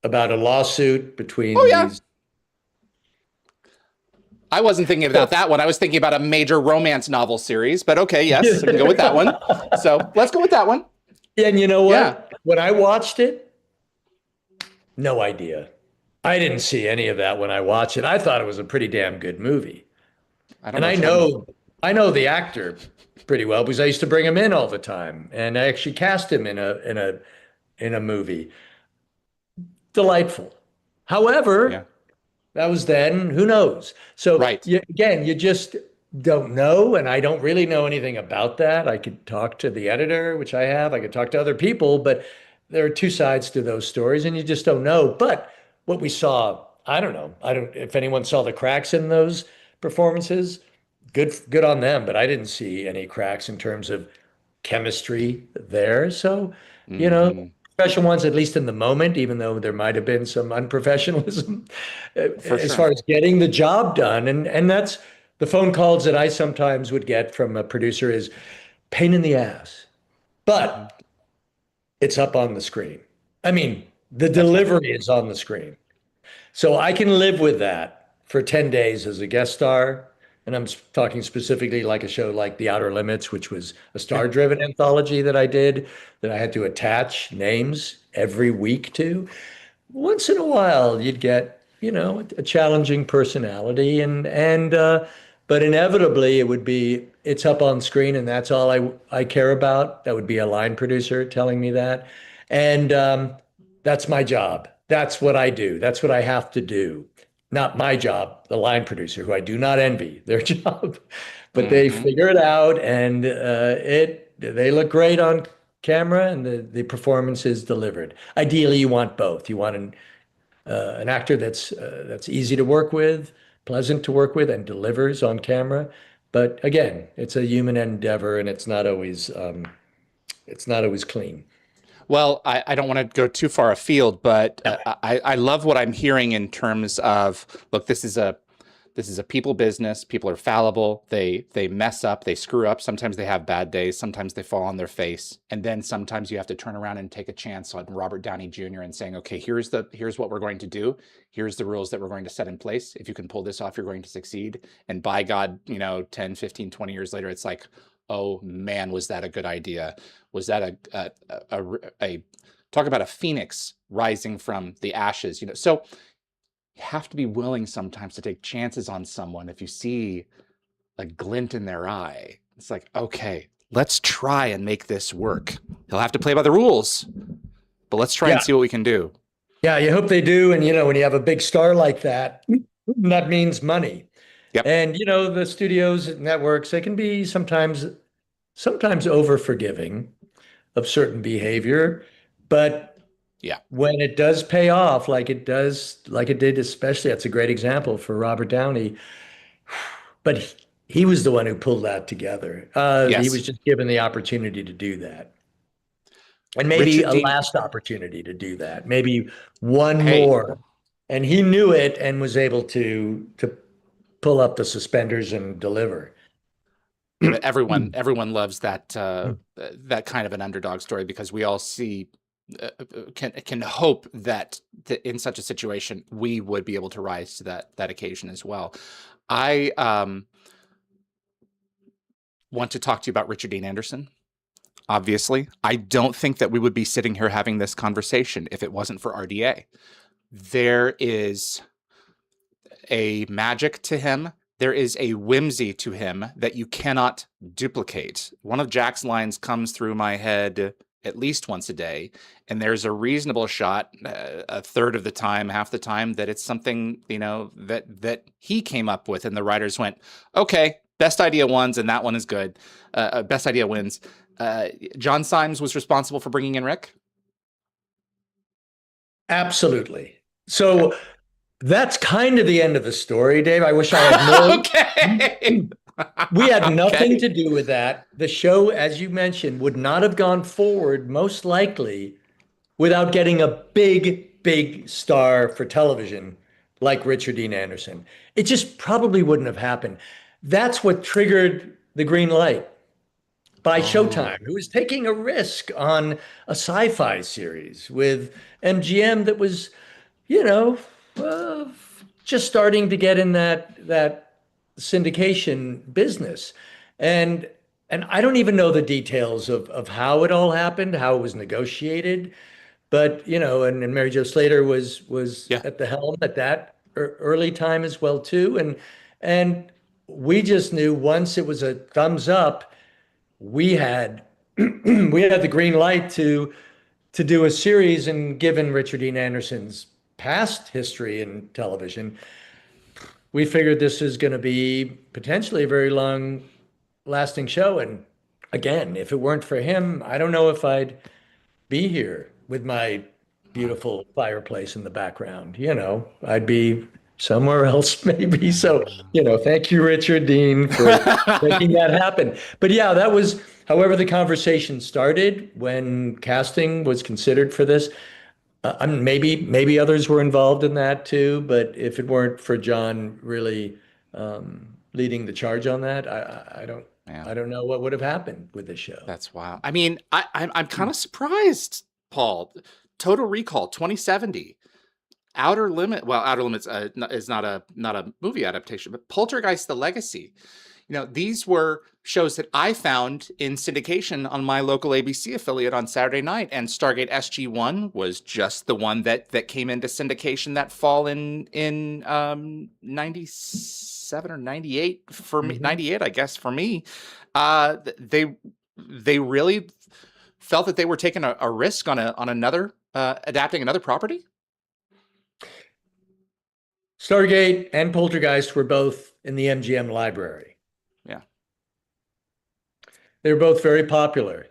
about a lawsuit Oh between yeah, these. I wasn't thinking about that one. I was thinking about a major romance novel series, but okay, yes, I can go with that one. So let's go with that one. And you know Yeah, what? When I watched it, no idea. I didn't see any of that when I watched it. I thought it was a pretty damn good movie. I don't And know I what you're talking about. know I know the actor pretty well because I used to bring him in all the time. And I actually cast him in a movie. Delightful. Yeah, However, that was then. Who knows? So right. again, you just don't know, and I don't really know anything about that. I could talk to the editor, which I have. I could talk to other people, but there are two sides to those stories, and you just don't know. But what we saw, I don't know. I don't. If anyone saw the cracks in those performances, good on them. But I didn't see any cracks in terms of chemistry there. So, you know, Hmm. professional ones, at least in the moment, even though there might have been some unprofessionalism For as sure. far as getting the job done. And that's the phone calls that I sometimes would get from a producer is pain in the ass, Hmm. but it's up on the screen. I mean, the That's right. delivery is on the screen. So I can live with that for 10 days as a guest star. And I'm talking specifically like a show like The Outer Limits, which was a Yeah. star-driven anthology that I did, that I had to attach names every week to. Once in a while, you'd get, a challenging personality and but inevitably it would be it's up on screen and that's all I care about. That would be a line producer telling me that. And that's my job. That's what I do. That's what I have to do. Not my job, the line producer, who I do not envy their job, but they Hmm. figure it out and they look great on camera and the performance is delivered. Ideally, you want both. You want an actor that's easy to work with, pleasant to work with, and delivers on camera. But again, it's a human endeavor, and it's not always clean. Well, I don't want to go too far afield, but I love what I'm hearing in terms of, look, This is a people business. People are fallible. They mess up, they screw up. Sometimes they have bad days. Sometimes they fall on their face. And then sometimes you have to turn around and take a chance on Robert Downey Jr. and saying, okay, here's what we're going to do. Here's the rules that we're going to set in place. If you can pull this off, you're going to succeed. And by God, 10, 15, 20 years later, it's like, oh man, was that a good idea? Was that a talk about a phoenix rising from the ashes? So you have to be willing sometimes to take chances on someone. If you see a glint in their eye, it's like, okay, let's try and make this work. He'll have to play by the rules, but let's try and see what we can do. Yeah, you hope they do. And, when you have a big star like that, that means money. Yep. And, the studios, networks, they can be sometimes over forgiving of certain behavior, but yeah, when it does pay off, like it did, especially, that's a great example for Robert Downey. But he was the one who pulled that together. Yes. He was just given the opportunity to do that. And maybe last opportunity to do that, maybe one more. And he knew it and was able to pull up the suspenders and deliver. Everyone loves that kind of an underdog story, because we all see can hope that in such a situation we would be able to rise to that occasion as well. I want to talk to you about Richard Dean Anderson. Obviously, I don't think that we would be sitting here having this conversation if it wasn't for RDA. There is a magic to him. There is a whimsy to him that you cannot duplicate. One of Jack's lines comes through my head at least once a day, and there's a reasonable shot, a third of the time, half the time, that it's something, that he came up with, and the writers went, okay, best idea wins, and that one is good. Best idea wins. John Symes was responsible for bringing in Rick? Absolutely. So okay. That's kind of the end of the story, Dave. I wish I had more. Okay. We had nothing to do with that. The show, as you mentioned, would not have gone forward, most likely, without getting a big, big star for television like Richard Dean Anderson. It just probably wouldn't have happened. That's what triggered the green light by Showtime, who was taking a risk on a sci-fi series with MGM that was, just starting to get in that syndication business. And I don't even know the details of how it all happened, how it was negotiated. But, and Mary Jo Slater was at the helm at that early time as well, too. And we just knew once it was a thumbs up, we had the green light to do a series. And given Richard Dean Anderson's past history in television, we figured this is going to be potentially a very long lasting show. And again, if it weren't for him, I don't know if I'd be here with my beautiful fireplace in the background. I'd be somewhere else maybe. So, thank you, Richard Dean, for making that happen. But yeah, that was, however the conversation started when casting was considered for this. Maybe others were involved in that too, but if it weren't for John really leading the charge on that, I don't know what would have happened with the show. That's wild. I mean, I'm kind of surprised, Paul. Total Recall 2070, Outer Limit. Well, Outer Limits is not a movie adaptation, but Poltergeist: The Legacy. These were shows that I found in syndication on my local ABC affiliate on Saturday night, and Stargate SG-1 was just the one that came into syndication that fall in 97 or 98 for me. 98, I guess, for me. They really felt that they were taking a risk on another adapting another property. Stargate and Poltergeist were both in the MGM library. Yeah. They were both very popular.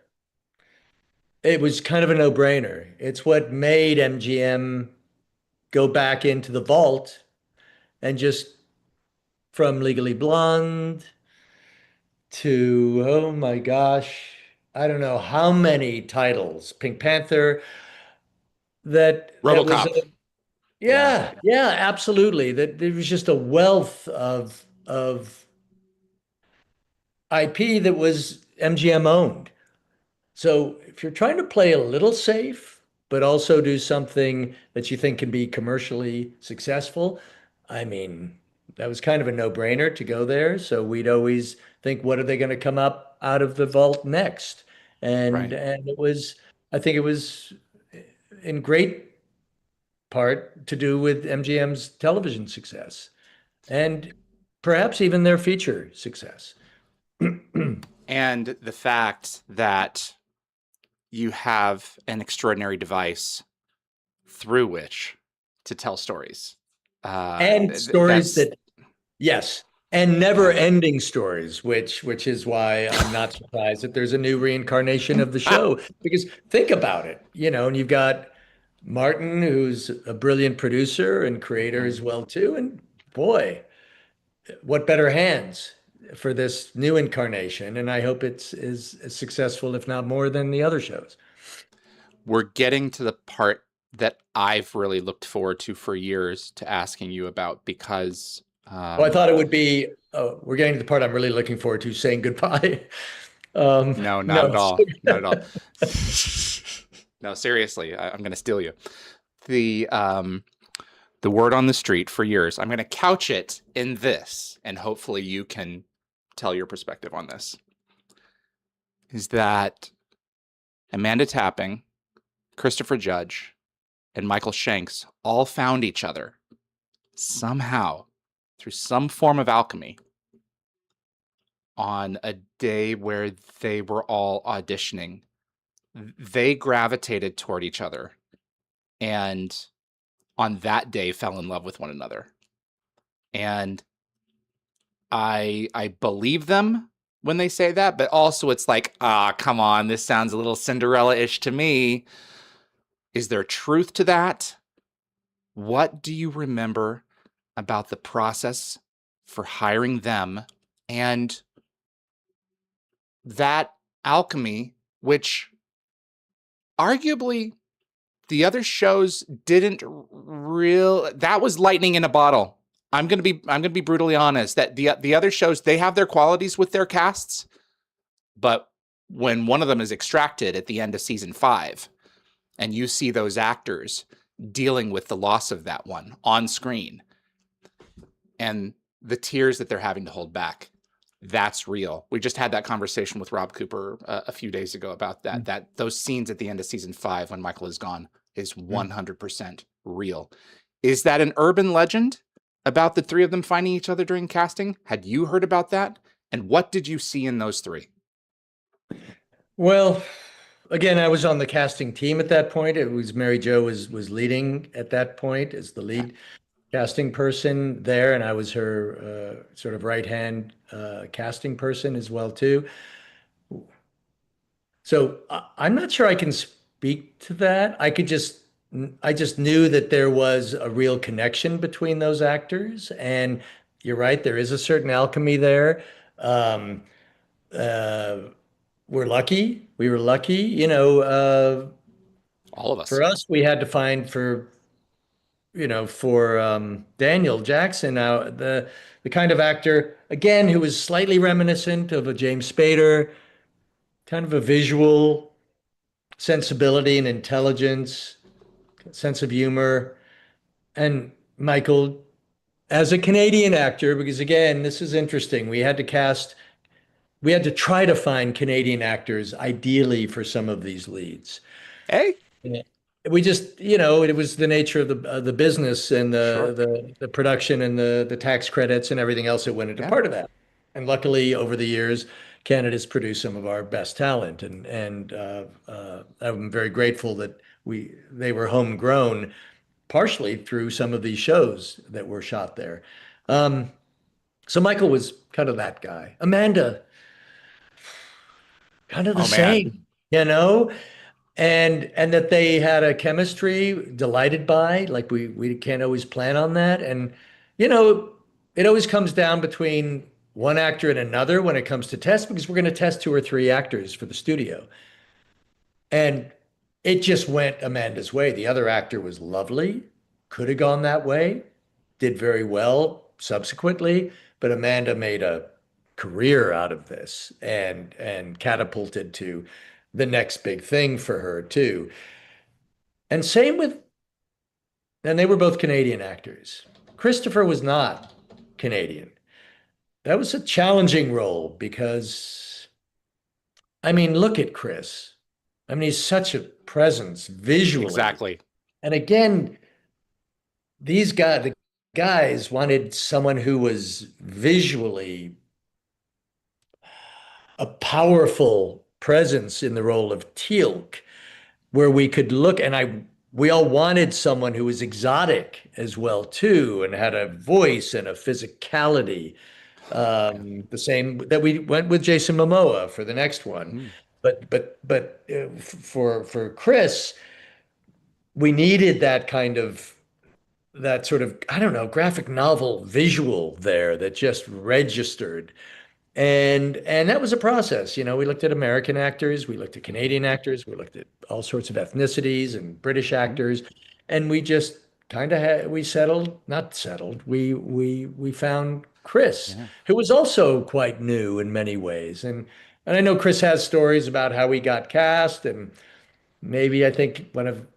It was kind of a no-brainer. It's what made MGM go back into the vault and just, from Legally Blonde to, oh my gosh, I don't know how many titles, Pink Panther, RoboCop. Yeah. Yeah, yeah, absolutely. That there was just a wealth of IP that was MGM owned. So if you're trying to play a little safe, but also do something that you think can be commercially successful, I mean, that was kind of a no-brainer to go there. So we'd always think, what are they going to come up out of the vault next? Right. And it was, I think it was in great part to do with MGM's television success and perhaps even their feature success. And the fact that you have an extraordinary device through which to tell stories. And stories That's that, yes, and yeah. never-ending stories, which is why I'm not surprised that there's a new reincarnation of the show. Because think about it, and you've got Martin, who's a brilliant producer and creator Mhm. as well too. And boy, what better hands for this new incarnation? And I hope it's is as successful, if not more, than the other shows. We're getting to the part that I've really looked forward to for years to asking you about because Well, I thought it would be, we're getting to the part I'm really looking forward to, saying goodbye. no, not No. at all. Not at all. No, seriously, I'm going to steal you. The um, the word on the street for years. I'm going to couch it in this, and hopefully you can tell your perspective on this. Is that Amanda Tapping, Christopher Judge, and Michael Shanks all found each other somehow through some form of alchemy on a day where they were all auditioning. They gravitated toward each other and on that day fell in love with one another. And I believe them when they say that, but also it's like, come on, this sounds a little Cinderella-ish to me. Is there truth to that? What do you remember about the process for hiring them and that alchemy, which arguably the other shows didn't real that was lightning in a bottle. I'm gonna be brutally honest that the other shows they have their qualities with their casts, but when one of them is extracted at the end of season 5 and you see those actors dealing with the loss of that one on screen and the tears that they're having to hold back, that's real. We just had that conversation with Rob Cooper a few days ago about that those scenes at the end of season 5 when Michael is gone is 100% real. Is that an urban legend about the three of them finding each other during casting? Had you heard about that? And what did you see in those three? Well, again, I was on the casting team at that point. It was Mary Jo was leading at that point as the Okay. lead casting person there, and I was her sort of right hand casting person as well too. So I'm not sure I can speak to that. I just knew that there was a real connection between those actors, and you're right, there is a certain alchemy there. Um, uh, we're lucky. We were lucky, All of us. for us, we had to find for Daniel Jackson, now the kind of actor again who was slightly reminiscent of a James Spader, kind of a visual sensibility and intelligence, sense of humor, and Michael as a Canadian actor, because again, this is interesting. We had to try to find Canadian actors ideally for some of these leads. Hey, Yeah. We just, it was the nature of the business and sure. the production and the tax credits and everything else that went into Yeah. part of that. And luckily, over the years, Canada's produced some of our best talent, and I'm very grateful that they were homegrown, partially through some of these shows that were shot there. Um, so Michael was kind of that guy. Amanda, kind of the Oh man. same, you know? And that they had a chemistry delighted by, like we can't always plan on that. And you know, it always comes down between one actor and another when it comes to tests, because we're going to test two or three actors for the studio. And it just went Amanda's way. The other actor was lovely. could have gone that way, did very well subsequently, but Amanda made a career out of this and catapulted to the next big thing for her too. And same with, and they were both Canadian actors. Christopher was not Canadian. That was a challenging role because, I mean, look at Chris. I mean, he's such a presence visually. Exactly. And again, the guys wanted someone who was visually a powerful presence in the role of Teal'c, where we could look, and we all wanted someone who was exotic as well too, and had a voice and a physicality. The same that we went with Jason Momoa for the next one. Mm. But for Chris, we needed that sort of, I don't know, graphic novel visual there that just registered. And that was a process. You know, we looked at American actors, we looked at Canadian actors, we looked at all sorts of ethnicities and British actors, and we just kind of we settled, not settled. We found Chris, Yeah. who was also quite new in many ways. And I know Chris has stories about how he got cast, and maybe I think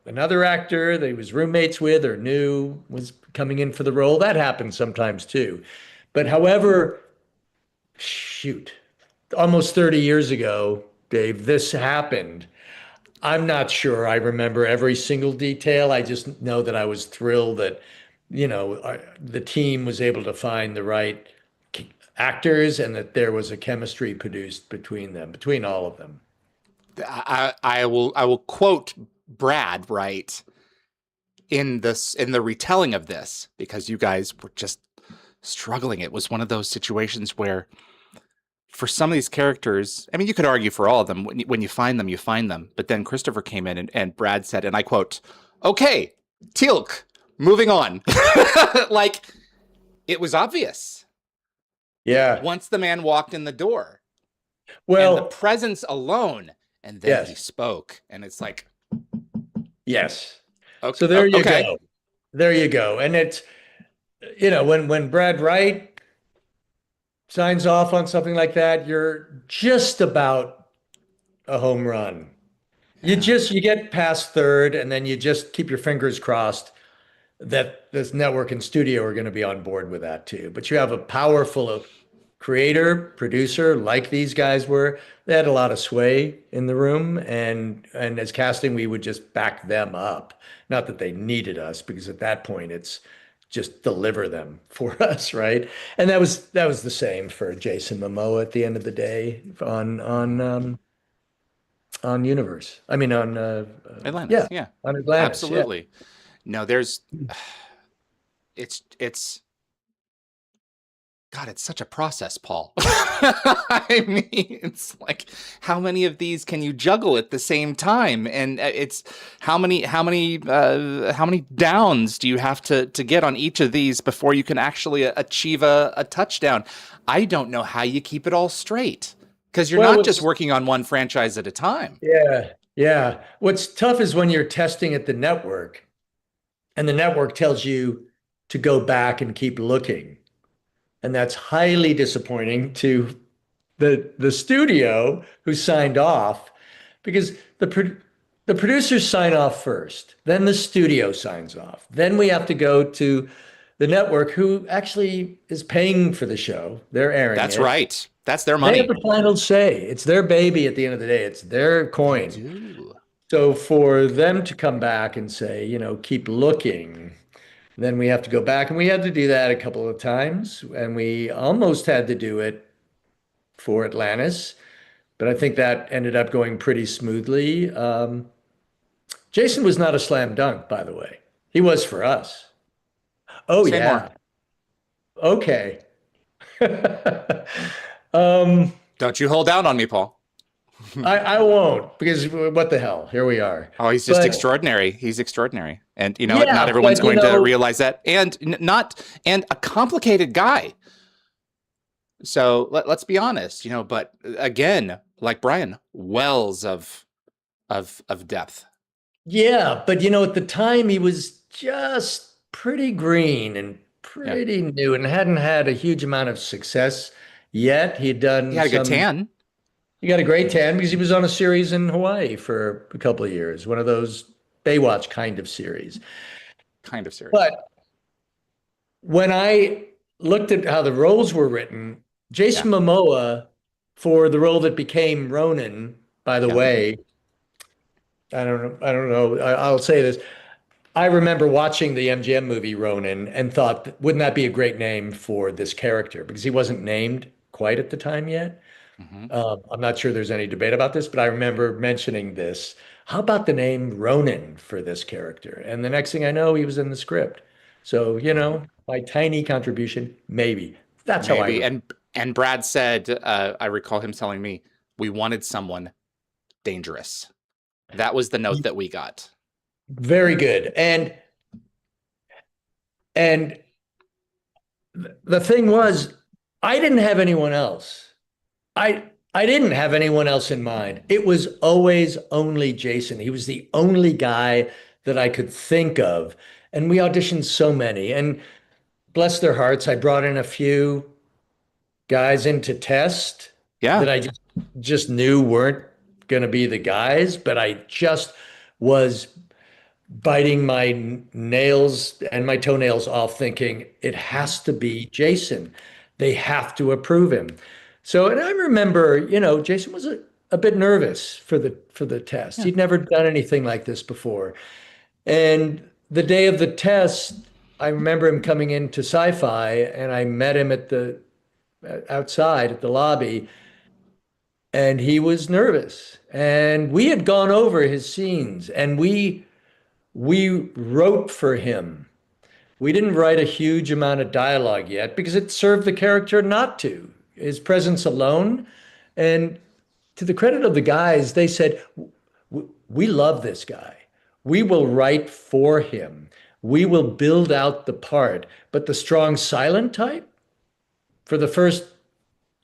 another actor that he was roommates with or knew was coming in for the role. That happens sometimes too. But however, shoot, almost 30 years ago, Dave, this happened. I'm not sure I remember every single detail. I just know that I was thrilled that, the team was able to find the right actors and that there was a chemistry produced between them, between all of them. I will quote Brad right in the retelling of this, because you guys were just struggling. It was one of those situations where for some of these characters, I mean, you could argue for all of them. When you find them, you find them. But then Christopher came in and Brad said, and I quote, "Okay, Teal'c, moving on." Like, it was obvious. Yeah. Once the man walked in the door. Well, and the presence alone, and then yes. he spoke, and it's like, yes. Okay, So there you okay. go. There you go. And it's, when Brad Wright signs off on something like that, you're just about a home run. You get past third, and then you just keep your fingers crossed that this network and studio are going to be on board with that too. But you have a powerful creator, producer, like these guys were. They had a lot of sway in the room, and as casting, we would just back them up. Not that they needed us, because at that point it's just deliver them for us, right? And that was the same for Jason Momoa at the end of the day on Universe. I mean on Atlantis, yeah, on Atlantis. Yeah. absolutely. No, it's God, it's such a process, Paul. I mean, it's like, how many of these can you juggle at the same time? And it's how many downs do you have to get on each of these before you can actually achieve a touchdown? I don't know how you keep it all straight, because you're not just working on one franchise at a time. Yeah, yeah. What's tough is when you're testing at the network, and the network tells you to go back and keep looking. And that's highly disappointing to the studio who signed off, because the producers sign off first, then the studio signs off. Then we have to go to the network, who actually is paying for the show. They're airing it. That's right. That's their money. They have the final say. It's their baby at the end of the day. It's their coin. They do. So for them to come back and say, keep looking, then we have to go back, and we had to do that a couple of times, and we almost had to do it for Atlantis, but I think that ended up going pretty smoothly. Jason was not a slam dunk, by the way. He was for us. Oh, Say yeah. more. Okay. Don't you hold out on me, Paul. I won't, because what the hell? Here we are. Oh, he's just extraordinary. He's extraordinary. And not everyone's going to realize that. And a complicated guy. So let's be honest, but again, like Brian, wells of depth. Yeah, but at the time he was just pretty green and Yeah. pretty new and hadn't had a huge amount of success yet. He'd He done had a good some, tan. he got a great tan because he was on a series in Hawaii for a couple of years, one of those Baywatch kind of series. Kind of series. But when I looked at how the roles were written, Yeah. Jason Momoa, for the role that became Ronan, by the Yeah. way, I don't know. I'll say this. I remember watching the MGM movie Ronan and thought, wouldn't that be a great name for this character? Because he wasn't named quite at the time yet. Hmm. I'm not sure there's any debate about this, but I remember mentioning this. How about the name Ronan for this character? And the next thing I know, he was in the script. So, my tiny contribution, maybe. That's how I Maybe. remember. And Brad said, I recall him telling me, we wanted someone dangerous. That was the note that we got. Very good. And the thing was, I didn't have anyone else. I didn't have anyone else in mind. It was always only Jason. He was the only guy that I could think of. And we auditioned so many. And bless their hearts, I brought in a few guys in to test Yeah. that I just knew weren't going to be the guys, but I just was biting my nails and my toenails off thinking it Mhm. has to be Jason. They have to approve him. So, and I remember, Jason was a bit nervous for the test. Yeah. He'd never done anything like this before. And the day of the test, I remember him coming into sci-fi and I met him at the outside at the lobby and he was nervous. And we had gone over his scenes and we wrote for him. We didn't write a huge amount of dialogue yet because it served the character not to. His presence alone. And to the credit of the guys, they said, we love this guy. We will write for him. We will build out the part. But the strong silent type for the first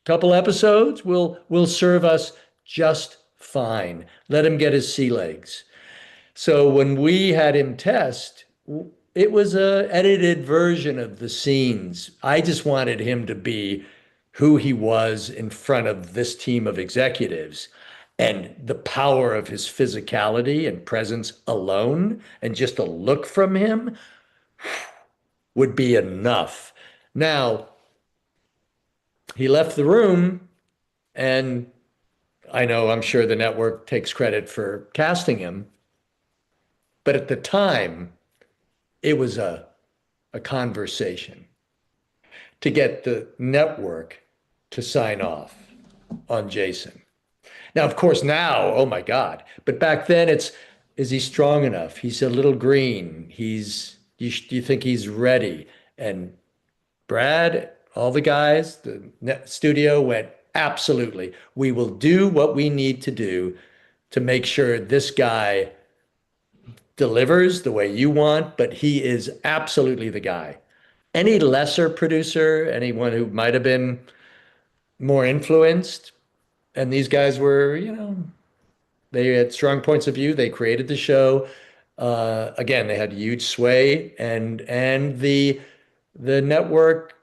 couple episodes will serve us just fine. Let him get his sea legs. So when we had him test, it was a edited version of the scenes. I just wanted him to be who he was in front of this team of executives. And the power of his physicality and presence alone, and just a look from him would be enough. Now, he left the room, and I'm sure the network takes credit for casting him. But at the time, it was a conversation to get the network to sign off on Jason. Now, of course, now, oh my God. But back then, is he strong enough? He's a little green. Do you think he's ready? And Brad, all the guys, the studio went, absolutely. We will do what we need to do to make sure this guy delivers the way you want, but he is absolutely the guy. Any lesser producer, anyone who might have been more influenced, and these guys were, they had strong points of view. They created the show. Again, they had huge sway, and the network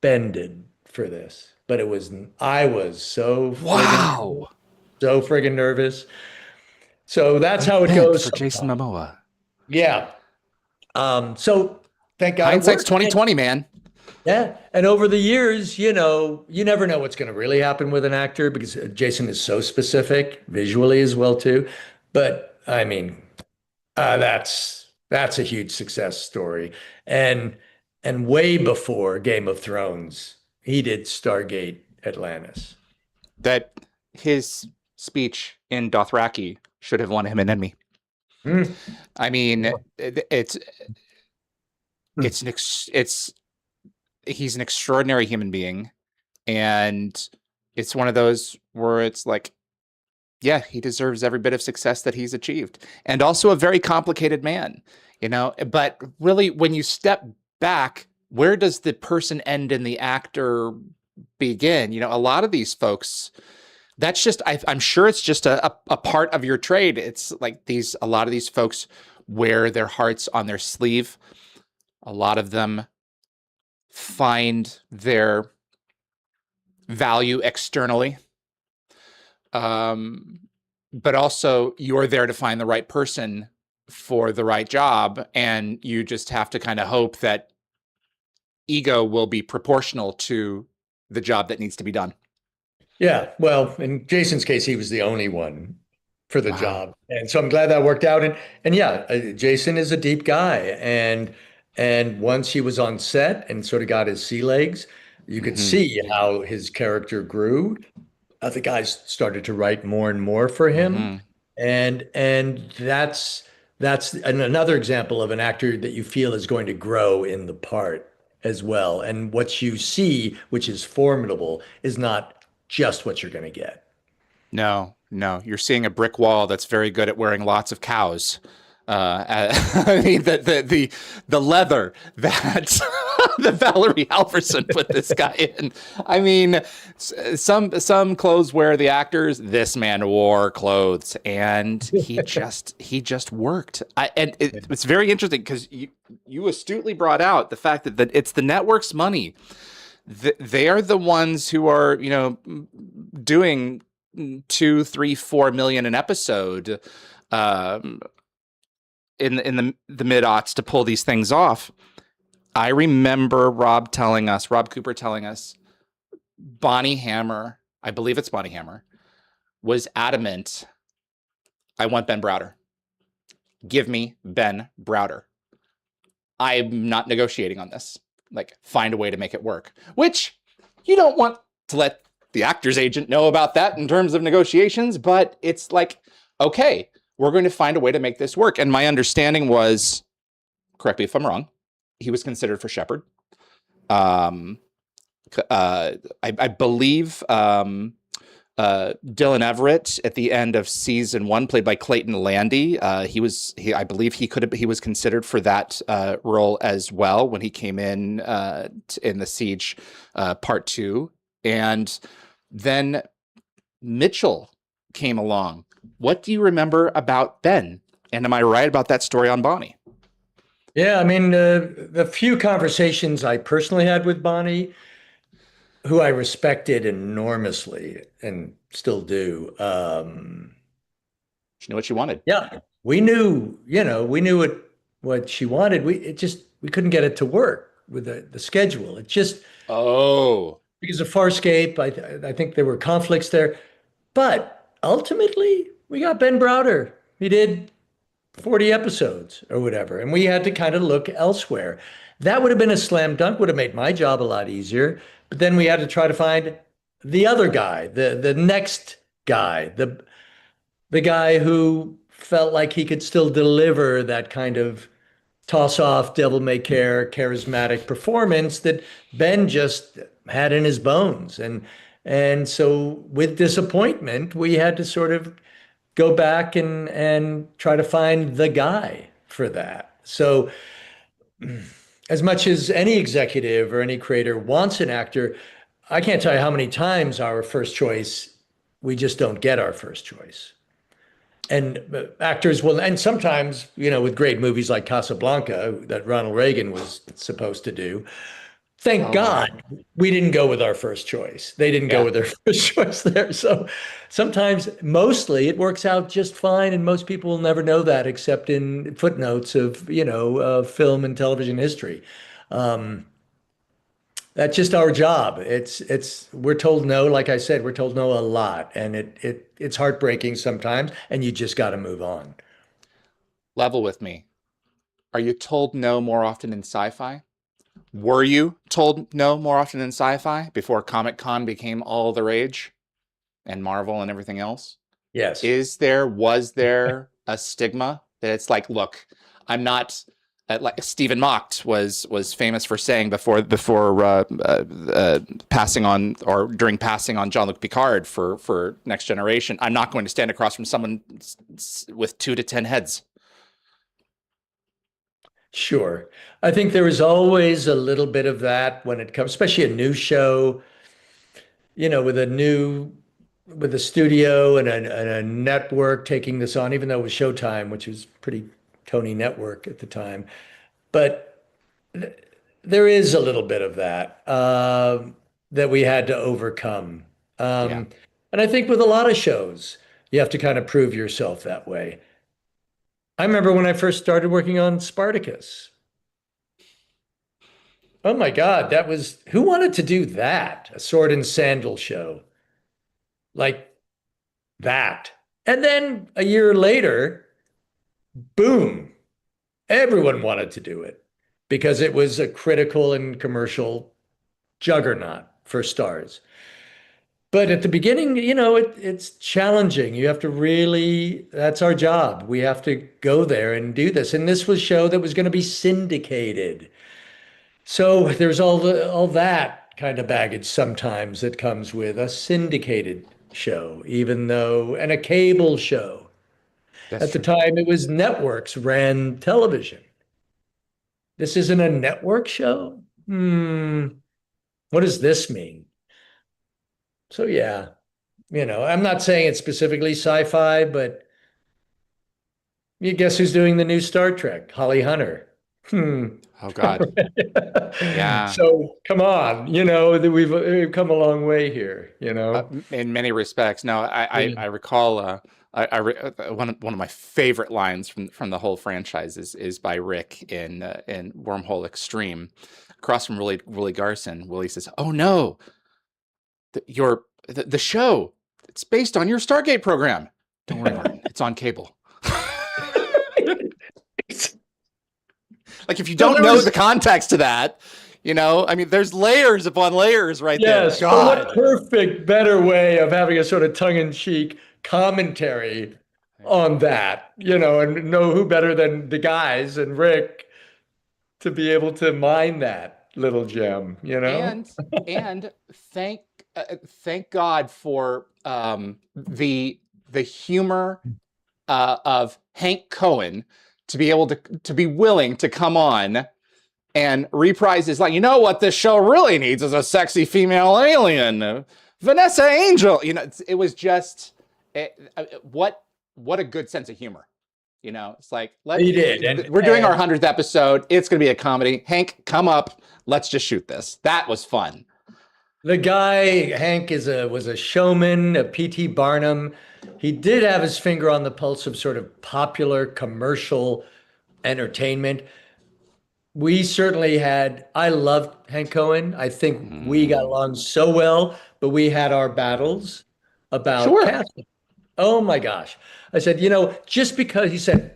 bended for this. But I was Wow. so friggin' nervous. So that's They how it bent goes for Jason sometimes. Momoa. Yeah. So thank God it Hindsight's worked. 2020, man. Yeah. And over the years, you never know what's going to really happen with an actor because Jason is so specific visually as well too. But I mean, that's a huge success story. And and way before Game of Thrones, he did Stargate Atlantis. That his speech in Dothraki should have won him an Emmy. Hmm. I mean, Yeah. Hmm. it's he's an extraordinary human being, and it's one of those where it's like, yeah, he deserves every bit of success that he's achieved, and also a very complicated man, But really, when you step back, where does the person end and the actor begin? A lot of these folks, that's just I'm sure it's just a part of your trade. It's like a lot of these folks wear their hearts on their sleeve. A lot of them find their value externally. But also you're there to find the right person for the right job, and you just have to kind of hope that ego will be proportional to the job that needs to be done. Yeah, well, in Jason's case, he was the only one for the Wow. job, and so I'm glad that worked out. And yeah, Jason is a deep guy, and once he was on set and sort of got his sea legs, you could Hmm. see how his character grew. Other guys started to write more and more for him, Hmm. and that's another example of an actor that you feel is going to grow in the part as well. And what you see, which is formidable, is not just what you're going to get. No, no, you're seeing a brick wall that's very good at wearing lots of cows. I mean, the leather that that Valerie Halverson put this guy in. I mean, some clothes wear the actors. This man wore clothes, and he just worked. And it's very interesting because you astutely brought out the fact that it's the network's money. They are the ones who are doing 2, 3, 4 million an episode um, in the mid aughts to pull these things off. I remember Rob Cooper telling us, Bonnie Hammer, I believe it's Bonnie Hammer, was adamant. I want Ben Browder. Give me Ben Browder. I'm not negotiating on this. Like, find a way to make it work. Which you don't want to let the actor's agent know about that in terms of negotiations, but it's like, okay, we're going to find a way to make this work. And my understanding was, correct me if I'm wrong, he was considered for Shepard. Um, I believe Dylan Everett at the end of season 1, played by Clayton Landy. I believe he was considered for that role as well when he came in the Siege part 2, and then Mitchell came along. What do you remember about Ben? And am I right about that story on Bonnie? Yeah, I mean, the few conversations I personally had with Bonnie, who I respected enormously and still do. She knew what she wanted. Yeah, we knew what she wanted. We couldn't get it to work with the schedule. It just Oh, because of Farscape, I think there were conflicts there. But ultimately, we got Ben Browder. He did 40 episodes or whatever, and we had to kind of look elsewhere. That would have been a slam dunk, would have made my job a lot easier. But then we had to try to find the other guy, the next guy, the guy who felt like he could still deliver that kind of toss off, devil may care, charismatic performance that Ben just had in his bones. And so with disappointment, we had to sort of go back and try to find the guy for that. So as much as any executive or any creator wants an actor, I can't tell you how many times our first choice, we just don't get our first choice. And actors will, and sometimes, with great movies like Casablanca that Ronald Reagan was supposed to do, thank oh my, God we didn't go with our first choice. They didn't go yeah. with their first choice there. So sometimes, mostly, it works out just fine, and most people will never know that except in footnotes of, film and television history. Um, that's just our job. We're told no, like I said, we're told no a lot, and it's heartbreaking sometimes, and you just got to move on. Level with me. Are you told no more often in sci-fi? Were you told no more often in sci-fi before Comic-Con became all the rage and Marvel and everything else? Yes. Was there a stigma that it's like, look, I'm not like Stephen Mocht was famous for saying before passing on or during passing on Jean-Luc Picard for Next Generation, I'm not going to stand across from someone with 2 to 10 heads. Sure. I think there is always a little bit of that when it comes, especially a new show, with a studio and a network taking this on, even though it was Showtime, which was pretty Tony network at the time. But there is a little bit of that that we had to overcome. Yeah. Um, and I think with a lot of shows, you have to kind of prove yourself that way. I remember when I first started working on Spartacus. Oh my God, that was who wanted to do that? A sword and sandal show like that. And then a year later, boom, everyone wanted to do it because it was a critical and commercial juggernaut for stars. But at the beginning, it's challenging. You have to really, that's our job. We have to go there and do this. And this was a show that was going to be syndicated. So there's all that kind of baggage sometimes that comes with a syndicated show, even though, and a cable show. That's At the true. time, it was networks ran television. This isn't a network show? What does this mean? So yeah, I'm not saying it's specifically sci-fi, but you guess who's doing the new Star Trek? Holly Hunter. Hmm. Oh God. Yeah. So come on, that we've come a long way here, In many respects. No, I Yeah. recall one of my favorite lines from the whole franchise is by Rick in Wormhole Extreme, across from Willie Garson. Willie says, "Oh no, the show, it's based on your Stargate program. Don't worry, Martin, it's on cable." Like if you So don't there know was the context to that, I mean, there's layers upon layers right there. Yes, but what God. perfect better way of having a sort of tongue-in-cheek commentary Yeah. on that, and know who better than the guys and Rick to be able to mine that little gem. and and thank God for the humor of Hank Cohen to be able to be willing to come on and reprise his, like, you know what this show really needs is a sexy female alien, Vanessa Angel. It was just what a good sense of humor. It's like He did, we're doing our and 100th episode. It's going to be a comedy. Hank, come up. Let's just shoot this. That was fun. the guy Hank was a showman, a P.T. Barnum. He did have his finger on the pulse of sort of popular commercial entertainment. We certainly had, I loved Hank Cohen. I think we got Mm, along so well, but we had our battles about sure. casting. Oh my gosh. I said, just because he said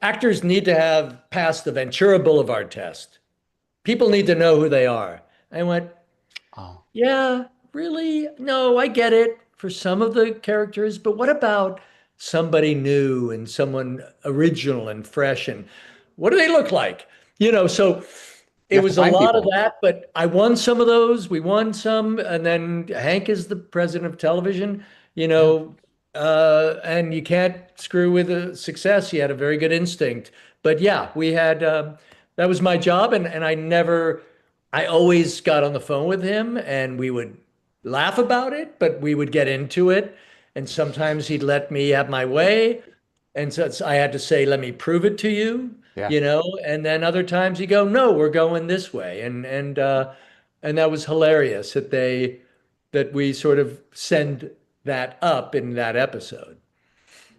actors need to have passed the Ventura Boulevard test, people need to know who they are. I went, Oh, yeah, really? No, I get it for some of the characters, but what about somebody new and someone original and fresh? And what do they look like? So you it have to was a find lot of people. that, but I won some of those. We won some. And then Hank is the president of television, Yeah. and you can't screw with the success. He had a very good instinct. But yeah, we had, that was my job. And I always got on the phone with him and we would laugh about it, but we would get into it. And sometimes he'd let me have my way. And so I had to say, let me prove it to you, Yeah. and then other times he'd go, no, we're going this way. And that was hilarious that we sort of send that up in that episode.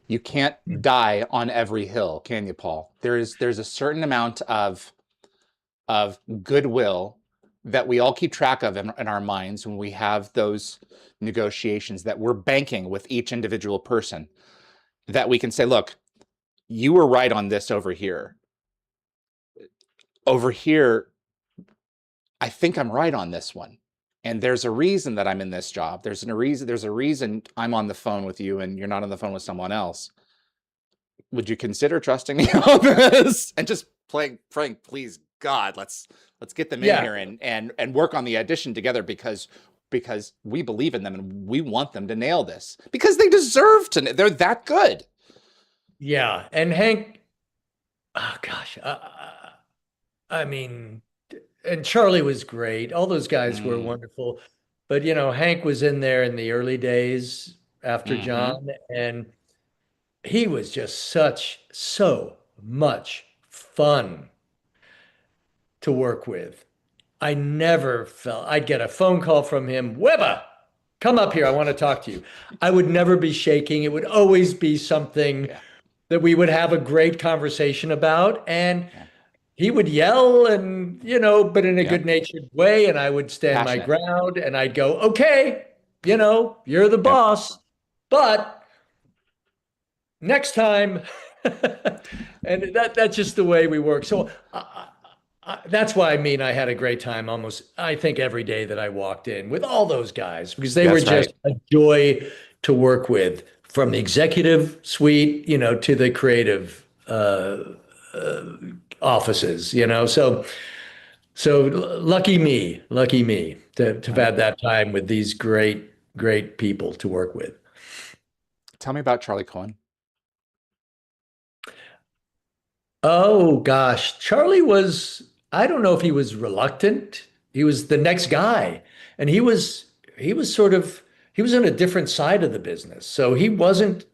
You can't die on every hill, can you, Paul? There's a certain amount of goodwill that we all keep track of in our minds when we have those negotiations that we're banking with each individual person, that we can say, look, you were right on this over here. Over here, I think I'm right on this one. And there's a reason that I'm in this job. There's a reason I'm on the phone with you and you're not on the phone with someone else. Would you consider trusting me on this? And just praying, please God, let's get them in Yeah. here and work on the audition together, because we believe in them and we want them to nail this because they deserve to. They're that good. Yeah. And Hank, oh gosh, I mean, and Charlie was great. All those guys were Mm, wonderful. But, Hank was in there in the early days after mm-hmm. John, and he was just so much fun. to work with. I never felt I'd get a phone call from him, Weber, come up here. I want to talk to you. I would never be shaking. It would always be something Yeah. that we would have a great conversation about. And Yeah. he would yell and, but in a Yeah. good natured way. And I would stand my Passionate. ground and I'd go, okay, you're the Yeah. boss, but next time. And that's just the way we work. So that's why I had a great time almost, I think, every day that I walked in with all those guys because they were That's just right. a joy to work with from the executive suite, to the creative offices, So lucky me to have Right. had that time with these great people to work with. Tell me about Charlie Cohen. Oh gosh, Charlie was, I don't know if he was reluctant. He was the next guy. And he was sort of, he was on a different side of the business. So he wasn't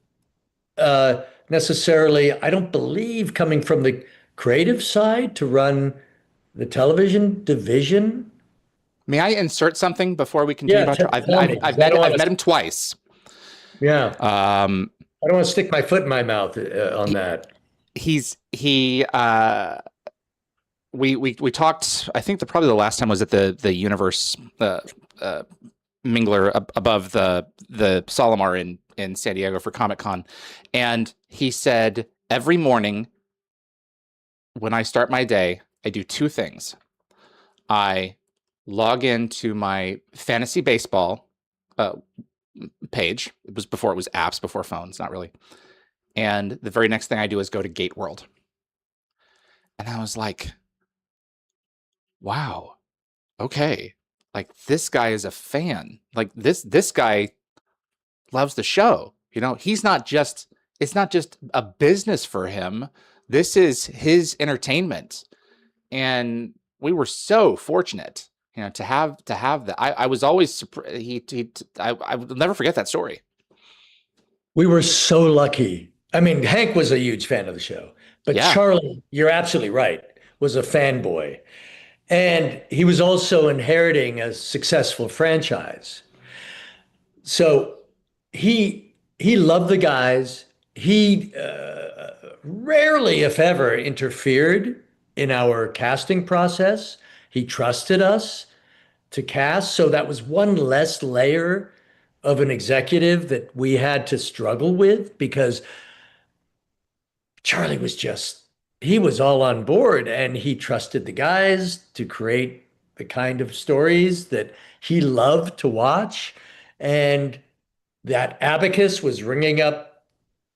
necessarily, I don't believe, coming from the creative side to run the television division. May I insert something before we continue Yeah, about Charlie? tell me, 'cause I don't I've want met to, him twice. yeah, Um, I don't want to stick my foot in my mouth on he that. he we talked. I think probably the last time was at the Universe uh, Mingler above the Solomar in San Diego for Comic Con, and he said every morning when I start my day, I do two things. I log into my fantasy baseball uh, page. It was before it was apps, before phones, not really. And the very next thing I do is go to Gate World. And I was like, wow, okay. Like this guy is a fan. Like this guy loves the show. He's not just it's not just a business for him. This is his entertainment. And we were so fortunate, to have that. I was always surprised. I will never forget that story. We were so lucky. I mean, Hank was a huge fan of the show, but Yeah. Charlie, you're absolutely right, was a fanboy. And he was also inheriting a successful franchise. So he loved the guys. He rarely, if ever, interfered in our casting process. He trusted us to cast. So that was one less layer of an executive that we had to struggle with because Charlie was just, he was all on board and he trusted the guys to create the kind of stories that he loved to watch. And that abacus was ringing up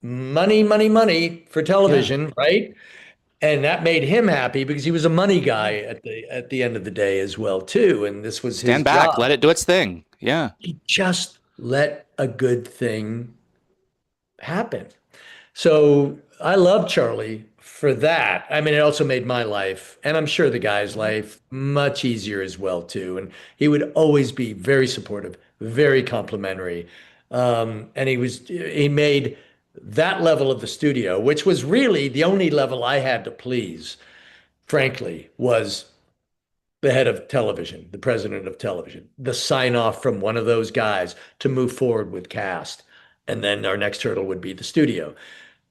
money, money, money for Yeah. television, right? And that made him happy because he was a money guy at the end of the day as well, too. And this was his Stand back, job. let it do its thing. Yeah. He just let a good thing happen. So I love Charlie for that. I mean, it also made my life, and I'm sure the guy's life, much easier as well too. And he would always be very supportive, very complimentary. And he made that level of the studio, which was really the only level I had to please, frankly, was the head of television, the president of television, the sign off from one of those guys to move forward with cast. And then our next hurdle would be the studio.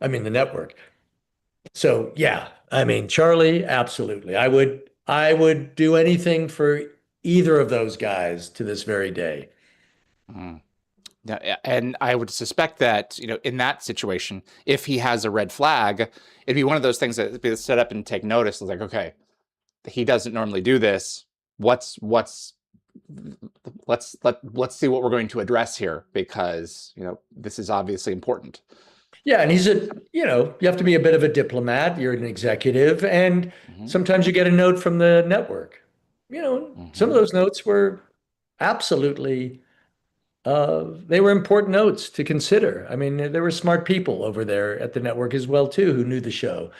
I mean, the network. So yeah, I mean, Charlie, absolutely. I would do anything for either of those guys to this very day. Mm. Yeah, and I would suspect that, in that situation, if he has a red flag, it'd be one of those things that be set up and take notice. It's like, okay, he doesn't normally do this. What's let's see what we're going to address here, because this is obviously important. Yeah, and you have to be a bit of a diplomat. You're an executive, and Hmm. sometimes you get a note from the network. Some of Hmm. those notes were absolutely they were important notes to consider. I mean, there were smart people over there at the network as well too who knew the show,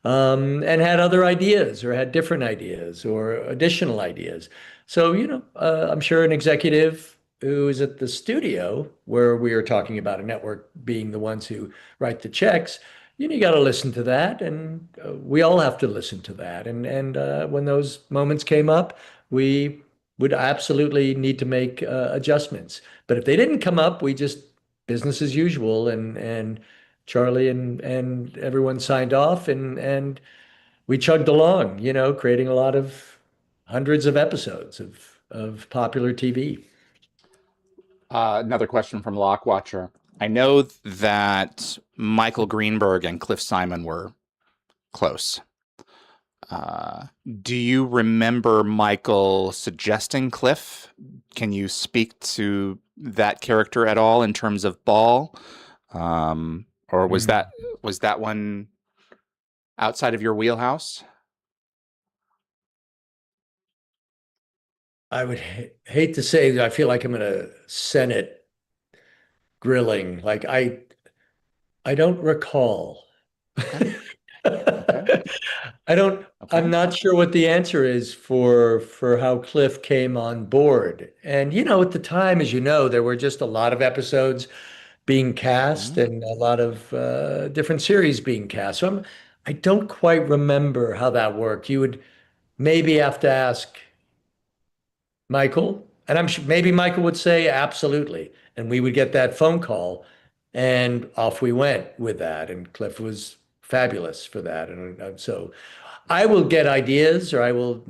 and had other ideas or had different ideas or additional ideas. So, I'm sure an executive who is at the studio where we are talking about a network being the ones who write the checks, you got to listen to that, and we all have to listen to that. And when those moments came up, we would absolutely need to make adjustments. But if they didn't come up, we just business as usual, and Charlie and everyone signed off, and we chugged along, creating a lot of hundreds of episodes of popular TV. Another question from Lockwatcher. I know that Michael Greenburg and Cliff Simon were close. Do you remember Michael suggesting Cliff? Can you speak to that character at all in terms of Ball? Or was Mm. that one outside of your wheelhouse? I would hate to say that I feel like I'm in a Senate grilling. Like I don't recall. Okay. Okay. I don't, I'm Okay. not sure what the answer is for how Cliff came on board. And at the time, as you know, there were just a lot of episodes being cast Mhm. and a lot of different series being cast. So I don't quite remember how that worked. You would maybe have to ask Michael, and I'm sure maybe Michael would say absolutely, and we would get that phone call, and off we went with that. And Cliff was fabulous for that, and so I will get ideas, or I will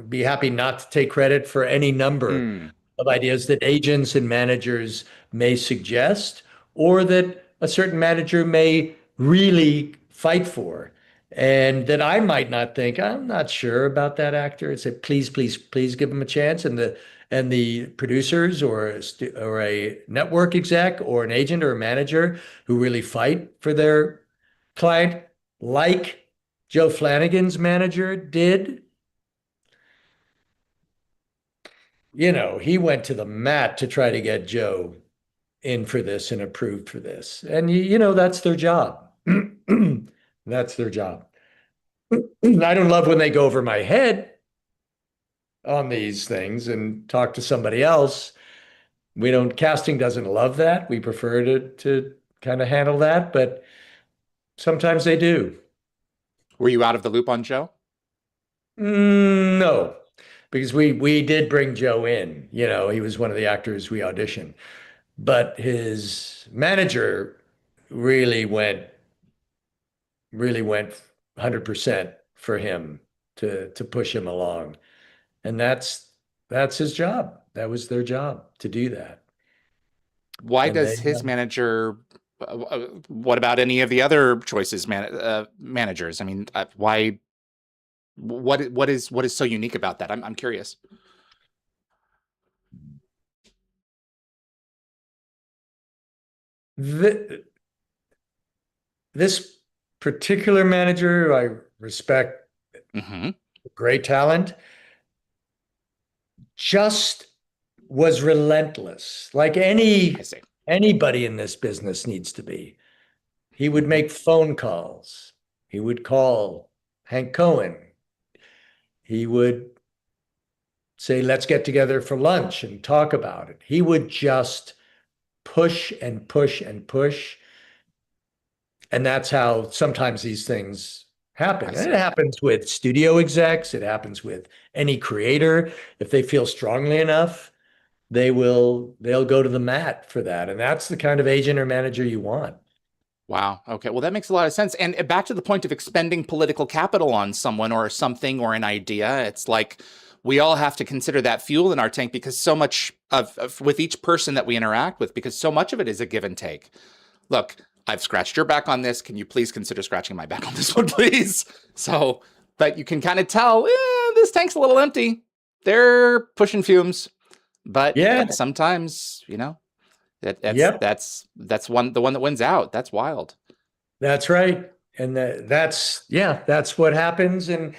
be happy not to take credit for any number Mm. of ideas that agents and managers may suggest, or that a certain manager may really fight for, and that I might not think, I'm not sure about that actor. And say, please, please, please give him a chance. And the producers or a network exec or an agent or a manager who really fight for their client, like Joe Flanigan's manager did, he went to the mat to try to get Joe in for this and approved for this. And that's their job. That's their job. I don't love when they go over my head on these things and talk to somebody else. We don't, casting doesn't love that. We prefer to kind of handle that, but sometimes they do. Were you out of the loop on Joe? No, because we did bring Joe in. He was one of the actors we auditioned, but his manager really went really went 100% for him to push him along. And that's his job. That was their job to do that. Why And they does his manager? What about any of the other choices, managers? I mean, why? What is so unique about that? I'm curious. th this particular manager, who I respect, Hmm. great talent, just was relentless, like I see. anybody in this business needs to be. He would Hmm. make phone calls. He would call Hank Cohen. He would say, let's get together for lunch and talk about it. He would just push and push and push. And that's how sometimes these things I happen. And it see. happens with studio execs, it happens with any creator. If they feel strongly enough, they'll go to the mat for that. And that's the kind of agent or manager you want. Wow. Okay. Well, that makes a lot of sense. And back to the point of expending political capital on someone or something or an idea, it's like we all have to consider that fuel in our tank because so much of with each person that we interact with, because so much of it is a give and take. Look, I've scratched your back on this. Can you please consider scratching my back on this one, please? So, but you can kind of tell this tank's a little empty. They're pushing fumes, but Yeah. sometimes, that that's Yep. that's that's the one that wins out. That's wild. That's right. And that's what happens. And,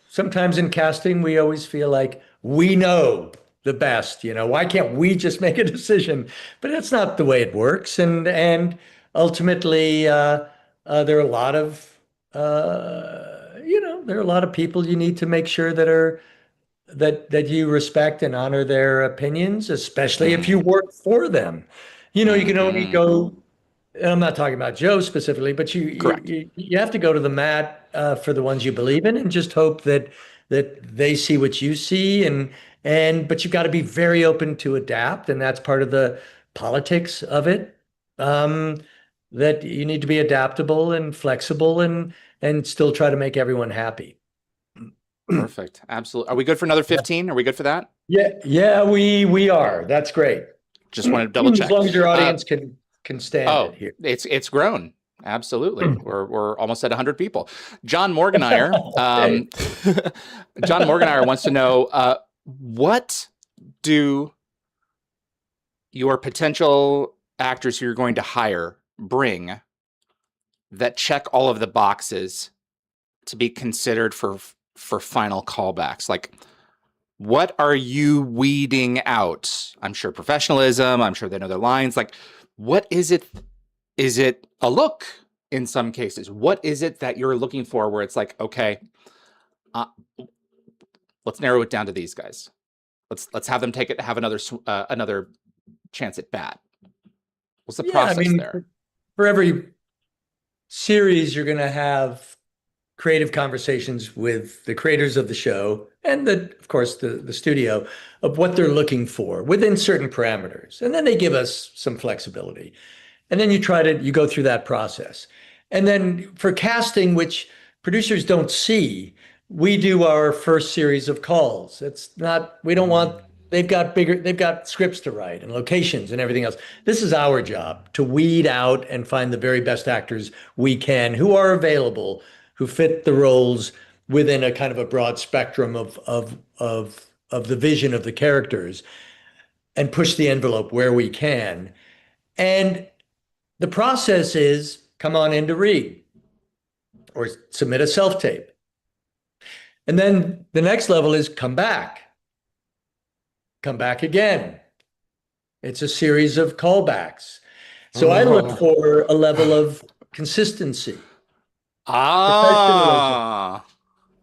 sometimes in casting, we always feel like we know the best. Why can't we just make a decision? But that's not the way it works. And ultimately, there are a lot of, there are a lot of people you need to make sure that you respect and honor their opinions, especially if you Mm, work for them. You can only hmm go and I'm not talking about Joe specifically, but Correct. you have to go to the mat for the ones you believe in, and just hope that they see what you see, and but you've got to be very open to adapt, and that's part of the politics of it. Um, that you need to be adaptable and flexible, and still try to make everyone happy. Perfect. Absolutely. Are we good for another 15? Are we good for that? Yeah, yeah, we are. That's great. Just wanted to double As check. long as your Uh, audience can stand it oh, here. it's grown. Absolutely. We're almost at 100 people. John Morganier, Hey. John Morganier wants to know what do your potential actors who you're going to hire bring that check all of the boxes to be considered for final callbacks? Like, what are you weeding out? I'm sure professionalism, I'm sure they know their lines. Like, what is it? Is it a look in some cases? What is it that you're looking for where it's like, okay, uh, let's narrow it down to these guys. Let's have them have another chance at bat. What's the Yeah, I process mean, there? for every series, you're going to have creative conversations with the creators of the show and of course, the studio of what they're looking for within certain parameters. And then they give us some flexibility. And then you go through that process. And then for casting, which producers don't see, we do our first series of calls. It's not, we don't want, they've got scripts to write and locations and everything else. This is our job to weed out and find the very best actors we can who are available, who fit the roles within a kind of a broad spectrum of the vision of the characters, and push the envelope where we can. And the process is come on in to read or submit a self tape. And then the next level is come back again. It's a series of callbacks. So I look Oh. for a level of consistency, professionalism,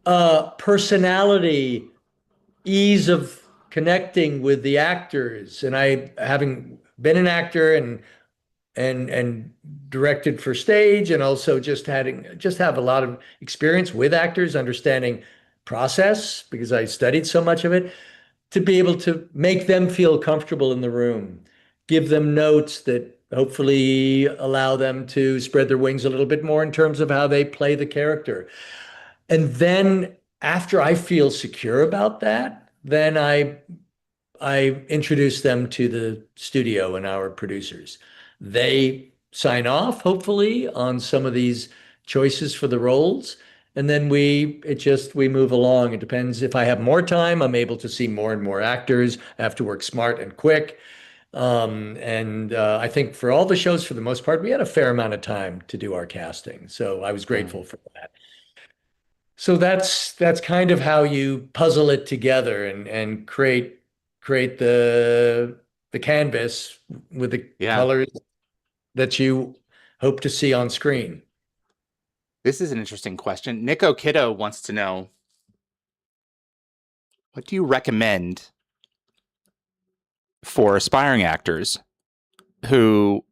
Ah. personality, ease of connecting with the actors. And I, having been an actor and directed for stage, and also just have a lot of experience with actors, understanding process because I studied so much of it, to be able to make them feel comfortable in the room, give them notes that hopefully allow them to spread their wings a little bit more in terms of how they play the character. And then after I feel secure about that, then I introduce them to the studio and our producers. They sign off, hopefully, on some of these choices for the roles. And then we move along. It depends. If I have more time, I'm able to see more and more actors. I have to work smart and quick. And I think for all the shows, for the most part, we had a fair amount of time to do our casting. So I was Mm. grateful for that. So that's kind of how you puzzle it together and create the canvas with the Yeah. colors that you hope to see on screen. This is an interesting question. Nico Kiddo wants to know, what do you recommend for aspiring actors who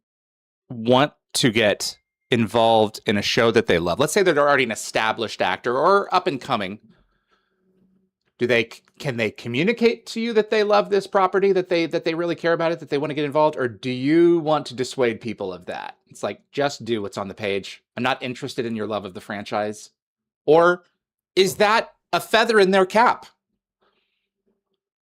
want to get involved in a show that they love? Let's say they're already an established actor or up and coming. Can they communicate to you that they love this property, that they really care about it, that they want to get involved, or do you want to dissuade people of that? It's like, just do what's on the page. I'm not interested in your love of the franchise. Or is that a feather in their cap?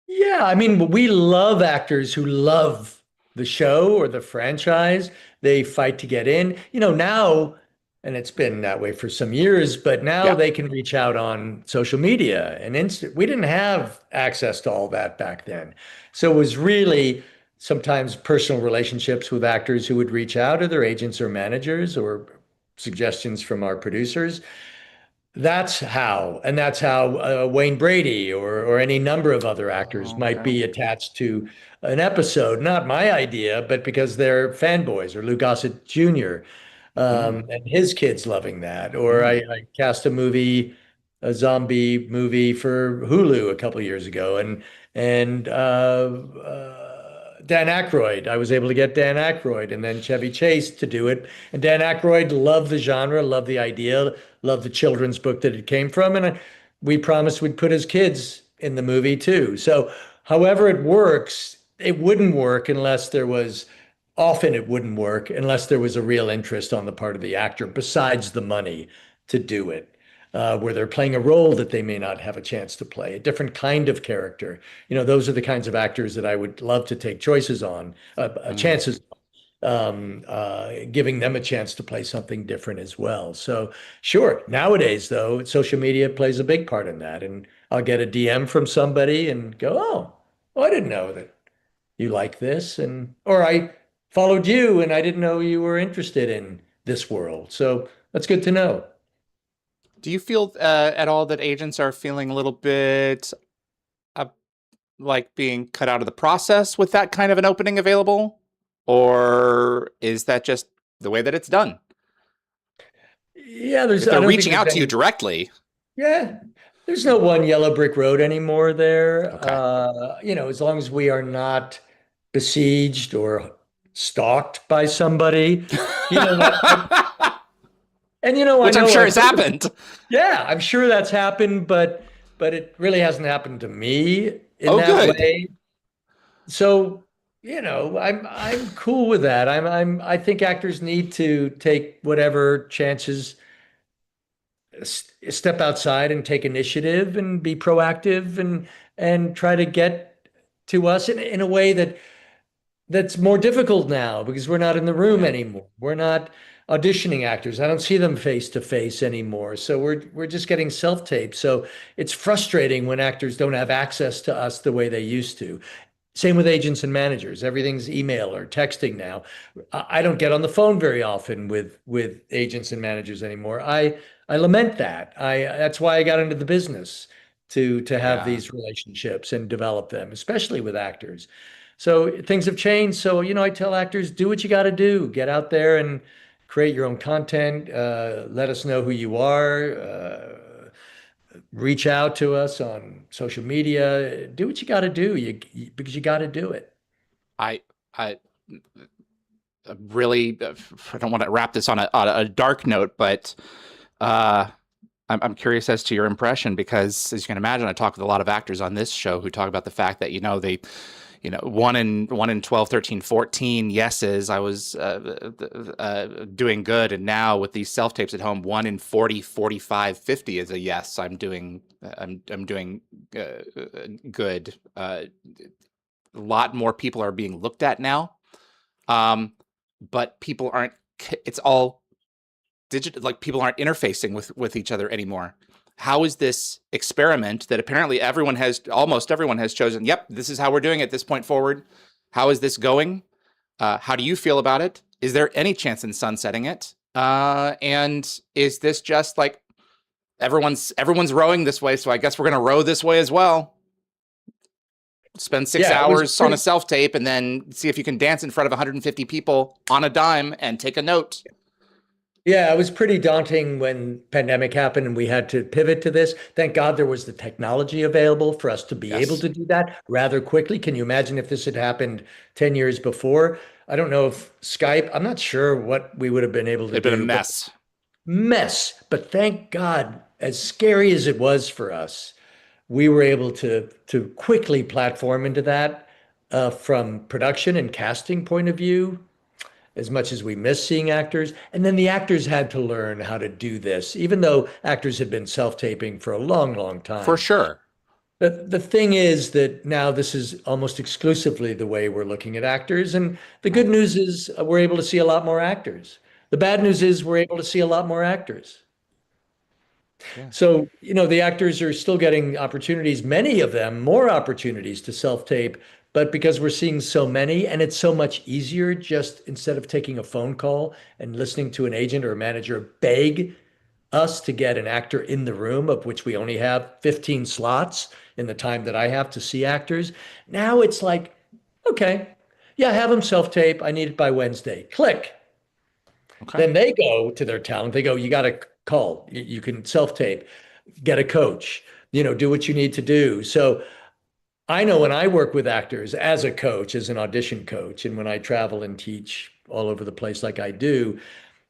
Yeah, I mean, we love actors who love the show or the franchise. They fight to get in. Now, and it's been that way for some years, but now Yeah. they can reach out on social media and instant. We didn't have access to all that back then. So it was really sometimes personal relationships with actors who would reach out, or their agents or managers, or suggestions from our producers. That's how Wayne Brady or any number of other actors Oh, might okay. be attached to an episode. Not my idea, but because they're fanboys, or Lou Gossett Jr. Mm, And his kids loving that. Or mm. I cast a zombie movie for Hulu a couple of years ago, and Dan Aykroyd. I was able to get Dan Aykroyd and then Chevy Chase to do it. And Dan Aykroyd loved the genre, loved the idea, loved the children's book that it came from. And we promised we'd put his kids in the movie too. So, however it works, it wouldn't work unless there was, often it wouldn't work unless there was a real interest on the part of the actor besides the money to do it. Where they're playing a role that they may not have a chance to play, a different kind of character. Those are the kinds of actors that I would love to take choices on, Mm. chances, giving them a chance to play something different as well. So, sure, nowadays, though, social media plays a big part in that. And I'll get a DM from somebody and go, oh, I didn't know that you like this. Or I followed you and I didn't know you were interested in this world. So that's good to know. Do you feel at all that agents are feeling a little bit uh, like being cut out of the process with that kind of an opening available? Or is that just the way that it's done? Yeah, If I they're don't think reaching there's out to you any, directly. yeah, there's no one yellow brick road anymore there. Okay. As long as we are not besieged or stalked by somebody, you know what? I Which I'm know sure I've has heard of, happened. yeah, I'm sure that's happened, but it really hasn't happened to me in Oh, that good. way. So, I'm cool with that. I think actors need to take whatever chances, step outside and take initiative and be proactive and try to get to us in a way that's more difficult now because we're not in the room Yeah. anymore. We're not auditioning actors. I don't see them face to face anymore. So we're just getting self-tape. So it's frustrating when actors don't have access to us the way they used to. Same with agents and managers. Everything's email or texting now. I don't get on the phone very often with agents and managers anymore. I lament that. I That's why I got into the business to have Yeah. these relationships and develop them, especially with actors. So things have changed. So, I tell actors, do what you got to do. Get out there and create your own content. Let us know who you are. Reach out to us on social media. Do what you got to do. Because you got to do it. I I really I don't want to wrap this on a dark note, but uh I'm curious as to your impression because, as you can imagine, I talk with a lot of actors on this show who talk about the fact that they, 1 in 12, 13, 14 yeses, I was doing good, and now with these self tapes at home, 1 in 40, 45, 50 is a yes. I'm doing good. A lot more people are being looked at now, but people aren't. It's all digital, like people aren't interfacing with each other anymore. How is this experiment that apparently almost everyone has chosen, yep, this is how we're doing it this point forward? How is this going? How do you feel about it? Is there any chance in sunsetting it? And is this just like everyone's rowing this way, so I guess we're going to row this way as well? Spend six Yeah, it was hours on a pretty. self tape and then see if you can dance in front of 150 people on a dime and take a note. Yeah, it was pretty daunting when pandemic happened and we had to pivot to this. Thank God there was the technology available for us to be able Yes. to do that rather quickly. Can you imagine if this had happened 10 years before? I don't know if Skype, I'm not sure what we would have been able to It'd been a do, but mess. mess. But thank God, as scary as it was for us, we were able to quickly platform into that from production and casting point of view, as much as we miss seeing actors. And then the actors had to learn how to do this, even though actors had been self-taping for a long, long For time. sure. The thing is that now this is almost exclusively the way we're looking at actors. And the good Right. news is we're able to see a lot more actors. The bad news is we're able to see a lot more actors. Yeah. So, the actors are still getting opportunities, many of them more opportunities to self-tape, but because we're seeing so many and it's so much easier just instead of taking a phone call and listening to an agent or a manager beg us to get an actor in the room, of which we only have 15 slots in the time that I have to see actors. Now it's like, okay, yeah, have them self-tape. I need it by Wednesday. Click. Okay. Then they go to their talent. They go, you got to call. You can self-tape, get a coach, do what you need to do. So I know when I work with actors as a coach, as an audition coach, and when I travel and teach all over the place like I do,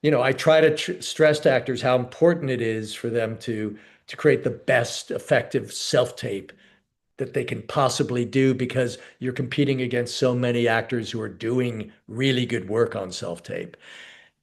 I try to stress to actors how important it is for them to create the best effective self-tape that they can possibly do because you're competing against so many actors who are doing really good work on self-tape.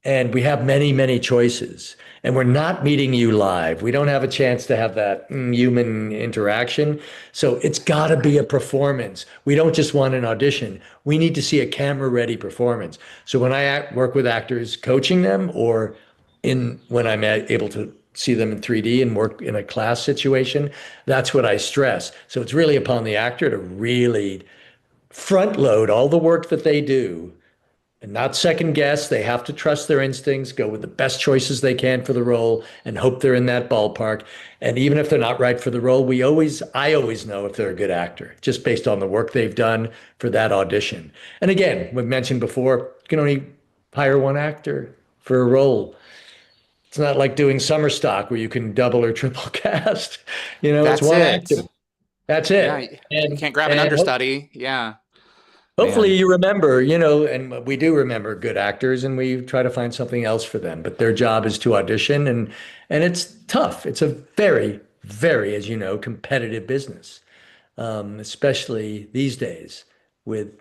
And we have many, many choices. And we're not meeting you live. We don't have a chance to have that human interaction. So it's got to be a performance. We don't just want an audition. We need to see a camera-ready performance. So when I work with actors, coaching them, or when I'm able to see them in 3D and work in a class situation, that's what I stress. So it's really upon the actor to really front load all the work that they do and not second guess. They have to trust their instincts, go with the best choices they can for the role, and hope they're in that ballpark. And even if they're not right for the role, I always know if they're a good actor, just based on the work they've done for that audition. And again, we've mentioned before, you can only hire one actor for a role. It's not like doing summer stock where you can double or triple cast. It's That's one actor. it. That's Yeah, it. you can't grab an And understudy. Yeah, hopefully man. you remember, and we do remember good actors and we try to find something else for them, but their job is to audition and it's tough. It's a very, very, as you know, competitive business, especially these days with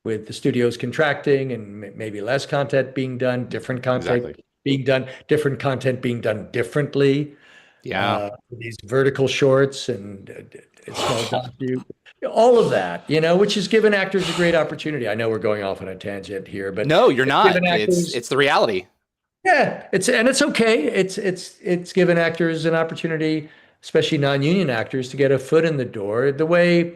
the studios contracting and maybe less content being done, different content Exactly. being done, different content being done differently. Yeah. These vertical shorts and small docu, all of that, which has given actors a great opportunity. I know we're going off on a tangent here, but No, you're it's not. given It's actors, it's the reality. yeah, it's okay. It's given actors an opportunity, especially non-union actors, to get a foot in the door. The way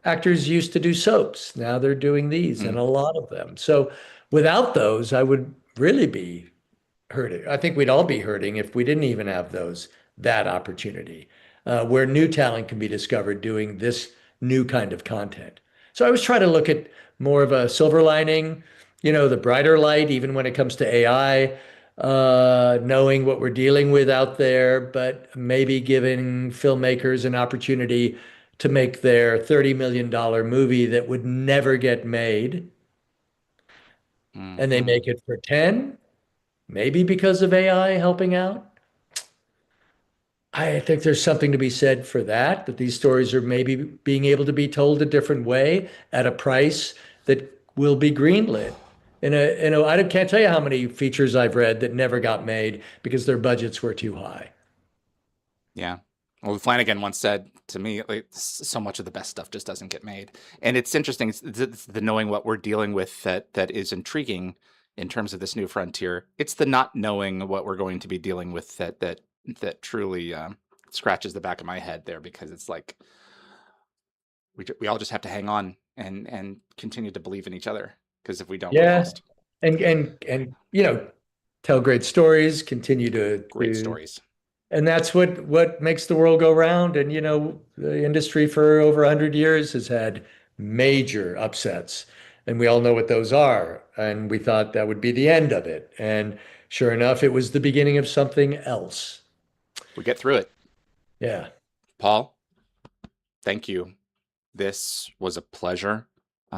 actors used to do soaps, now they're doing these, and Mm. a lot of them. So without those, I would really be hurting. I think we'd all be hurting if we didn't even have that opportunity, where new talent can be discovered doing this new kind of content. So I always try to look at more of a silver lining, the brighter light, even when it comes to AI, knowing what we're dealing with out there, but maybe giving filmmakers an opportunity to make their $30 million movie that would never get made, and they Hmm. make it for 10, maybe because of AI helping out. I think there's something to be said for that these stories are maybe being able to be told a different way at a price that will be greenlit. I can't tell you how many features I've read that never got made because their budgets were too high. Yeah. Well, Flanagan once said to me, like, so much of the best stuff just doesn't get made. And it's interesting, it's the knowing what we're dealing with that is intriguing in terms of this new frontier. It's the not knowing what we're going to be dealing with that truly scratches the back of my head there, because it's like we all just have to hang on and continue to believe in each other, because if we don't, we're Yeah, lost. and tell great stories, continue Great stories. and that's what makes the world go round. And the industry for over 100 years has had major upsets, and we all know what those are. And we thought that would be the end of it. And sure enough, it was the beginning of something else. We get through it. Yeah. Paul, thank you. This was a pleasure. So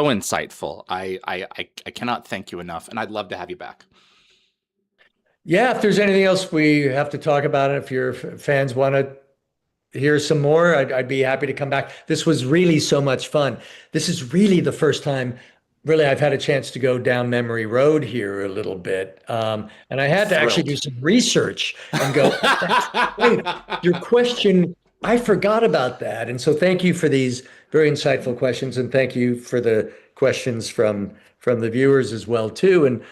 insightful. I cannot thank you enough, and I'd love to have you back. Yeah, if there's anything else we have to talk about, if your fans want to hear some more, I'd be happy to come back. This was really so much fun. This is really the first time, really, I've had a chance to go down memory road here a little bit. And I had to actually do Thrilled. some research and go, oh, that's right. Your question, I forgot about that. And so thank you for these very insightful questions. And thank you for the questions from the viewers as well, too. And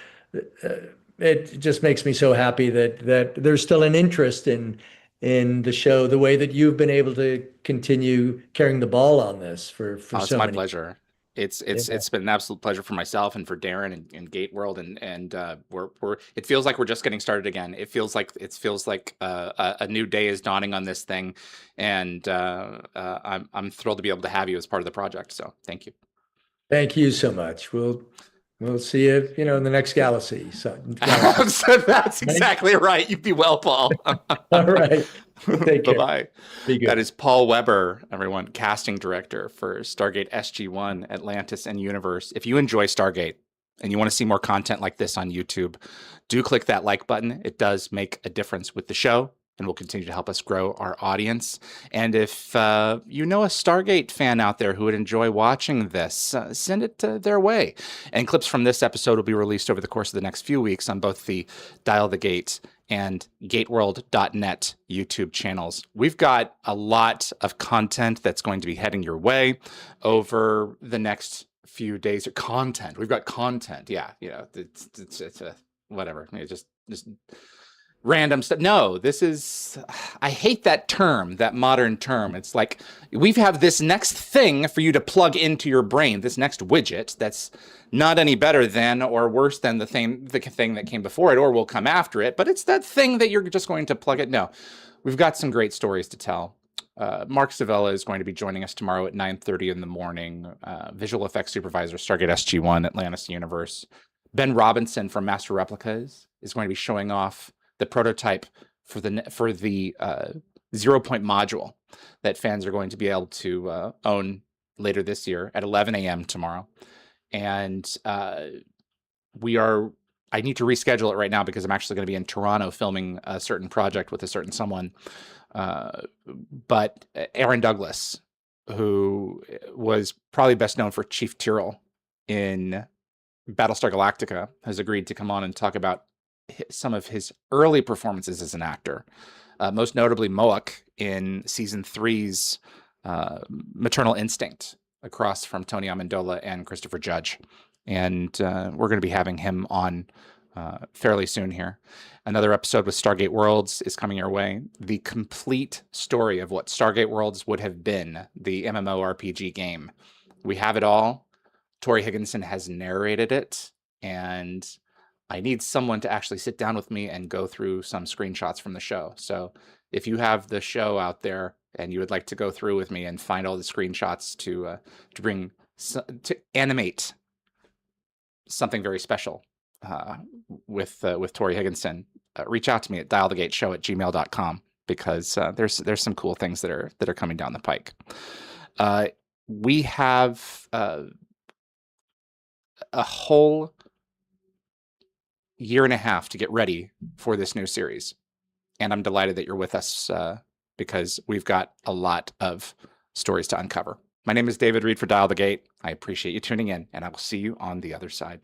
it just makes me so happy that there's still an interest in the show, the way that you've been able to continue carrying the ball on this for Oh, it's so my many. pleasure. It's Yeah. it's it's been an absolute pleasure for myself and for Darren and Gate World, and we're it feels like we're just getting started again. It feels like a new day is dawning on this thing, and I'm thrilled to be able to have you as part of the project. So thank you. Thank you so much. We'll We'll see you, in the next galaxy. So, galaxy, So that's right? exactly right. You'd be well, Paul. All right. Take care. Bye-bye. Be That good. is Paul Weber, everyone, casting director for Stargate SG-1, Atlantis and Universe. If you enjoy Stargate and you want to see more content like this on YouTube, do click that like button. It does make a difference with the show and will continue to help us grow our audience. And if you know a Stargate fan out there who would enjoy watching this, send it their way. And clips from this episode will be released over the course of the next few weeks on both the Dial the Gate and gateworld.net YouTube channels. We've got a lot of content that's going to be heading your way over the next few days. Content. We've got content. Yeah, it's a whatever. Just random stuff. No, this is, I hate that term, that modern term. It's like we have this next thing for you to plug into your brain, this next widget that's not any better than or worse than the thing that came before it or will come after it, but it's that thing that you're just going to plug it. No, we've got some great stories to tell. Mark Savella is going to be joining us tomorrow at 9:30 in the morning. Visual effects supervisor, Stargate SG-1, Atlantis Universe. Ben Robinson from Master Replicas is going to be showing off the prototype for the 0-point module that fans are going to be able to own later this year at 11 a.m. tomorrow. And I need to reschedule it right now because I'm actually going to be in Toronto filming a certain project with a certain someone. But Aaron Douglas, who was probably best known for Chief Tyrrell in Battlestar Galactica, has agreed to come on and talk about some of his early performances as an actor, most notably Moak in season 3's Maternal Instinct, across from Tony Amendola and Christopher Judge. And we're going to be having him on fairly soon here. Another episode with Stargate Worlds is coming your way. The complete story of what Stargate Worlds would have been, the MMORPG game. We have it all. Tori Higginson has narrated it, and I need someone to actually sit down with me and go through some screenshots from the show. So if you have the show out there and you would like to go through with me and find all the screenshots to animate something very special with Tori Higginson, reach out to me at dialthegateshow@gmail.com because there's some cool things that are coming down the pike. We have a whole year and a half to get ready for this new series. And I'm delighted that you're with us because we've got a lot of stories to uncover. My name is David Reed for Dial the Gate. I appreciate you tuning in, and I will see you on the other side.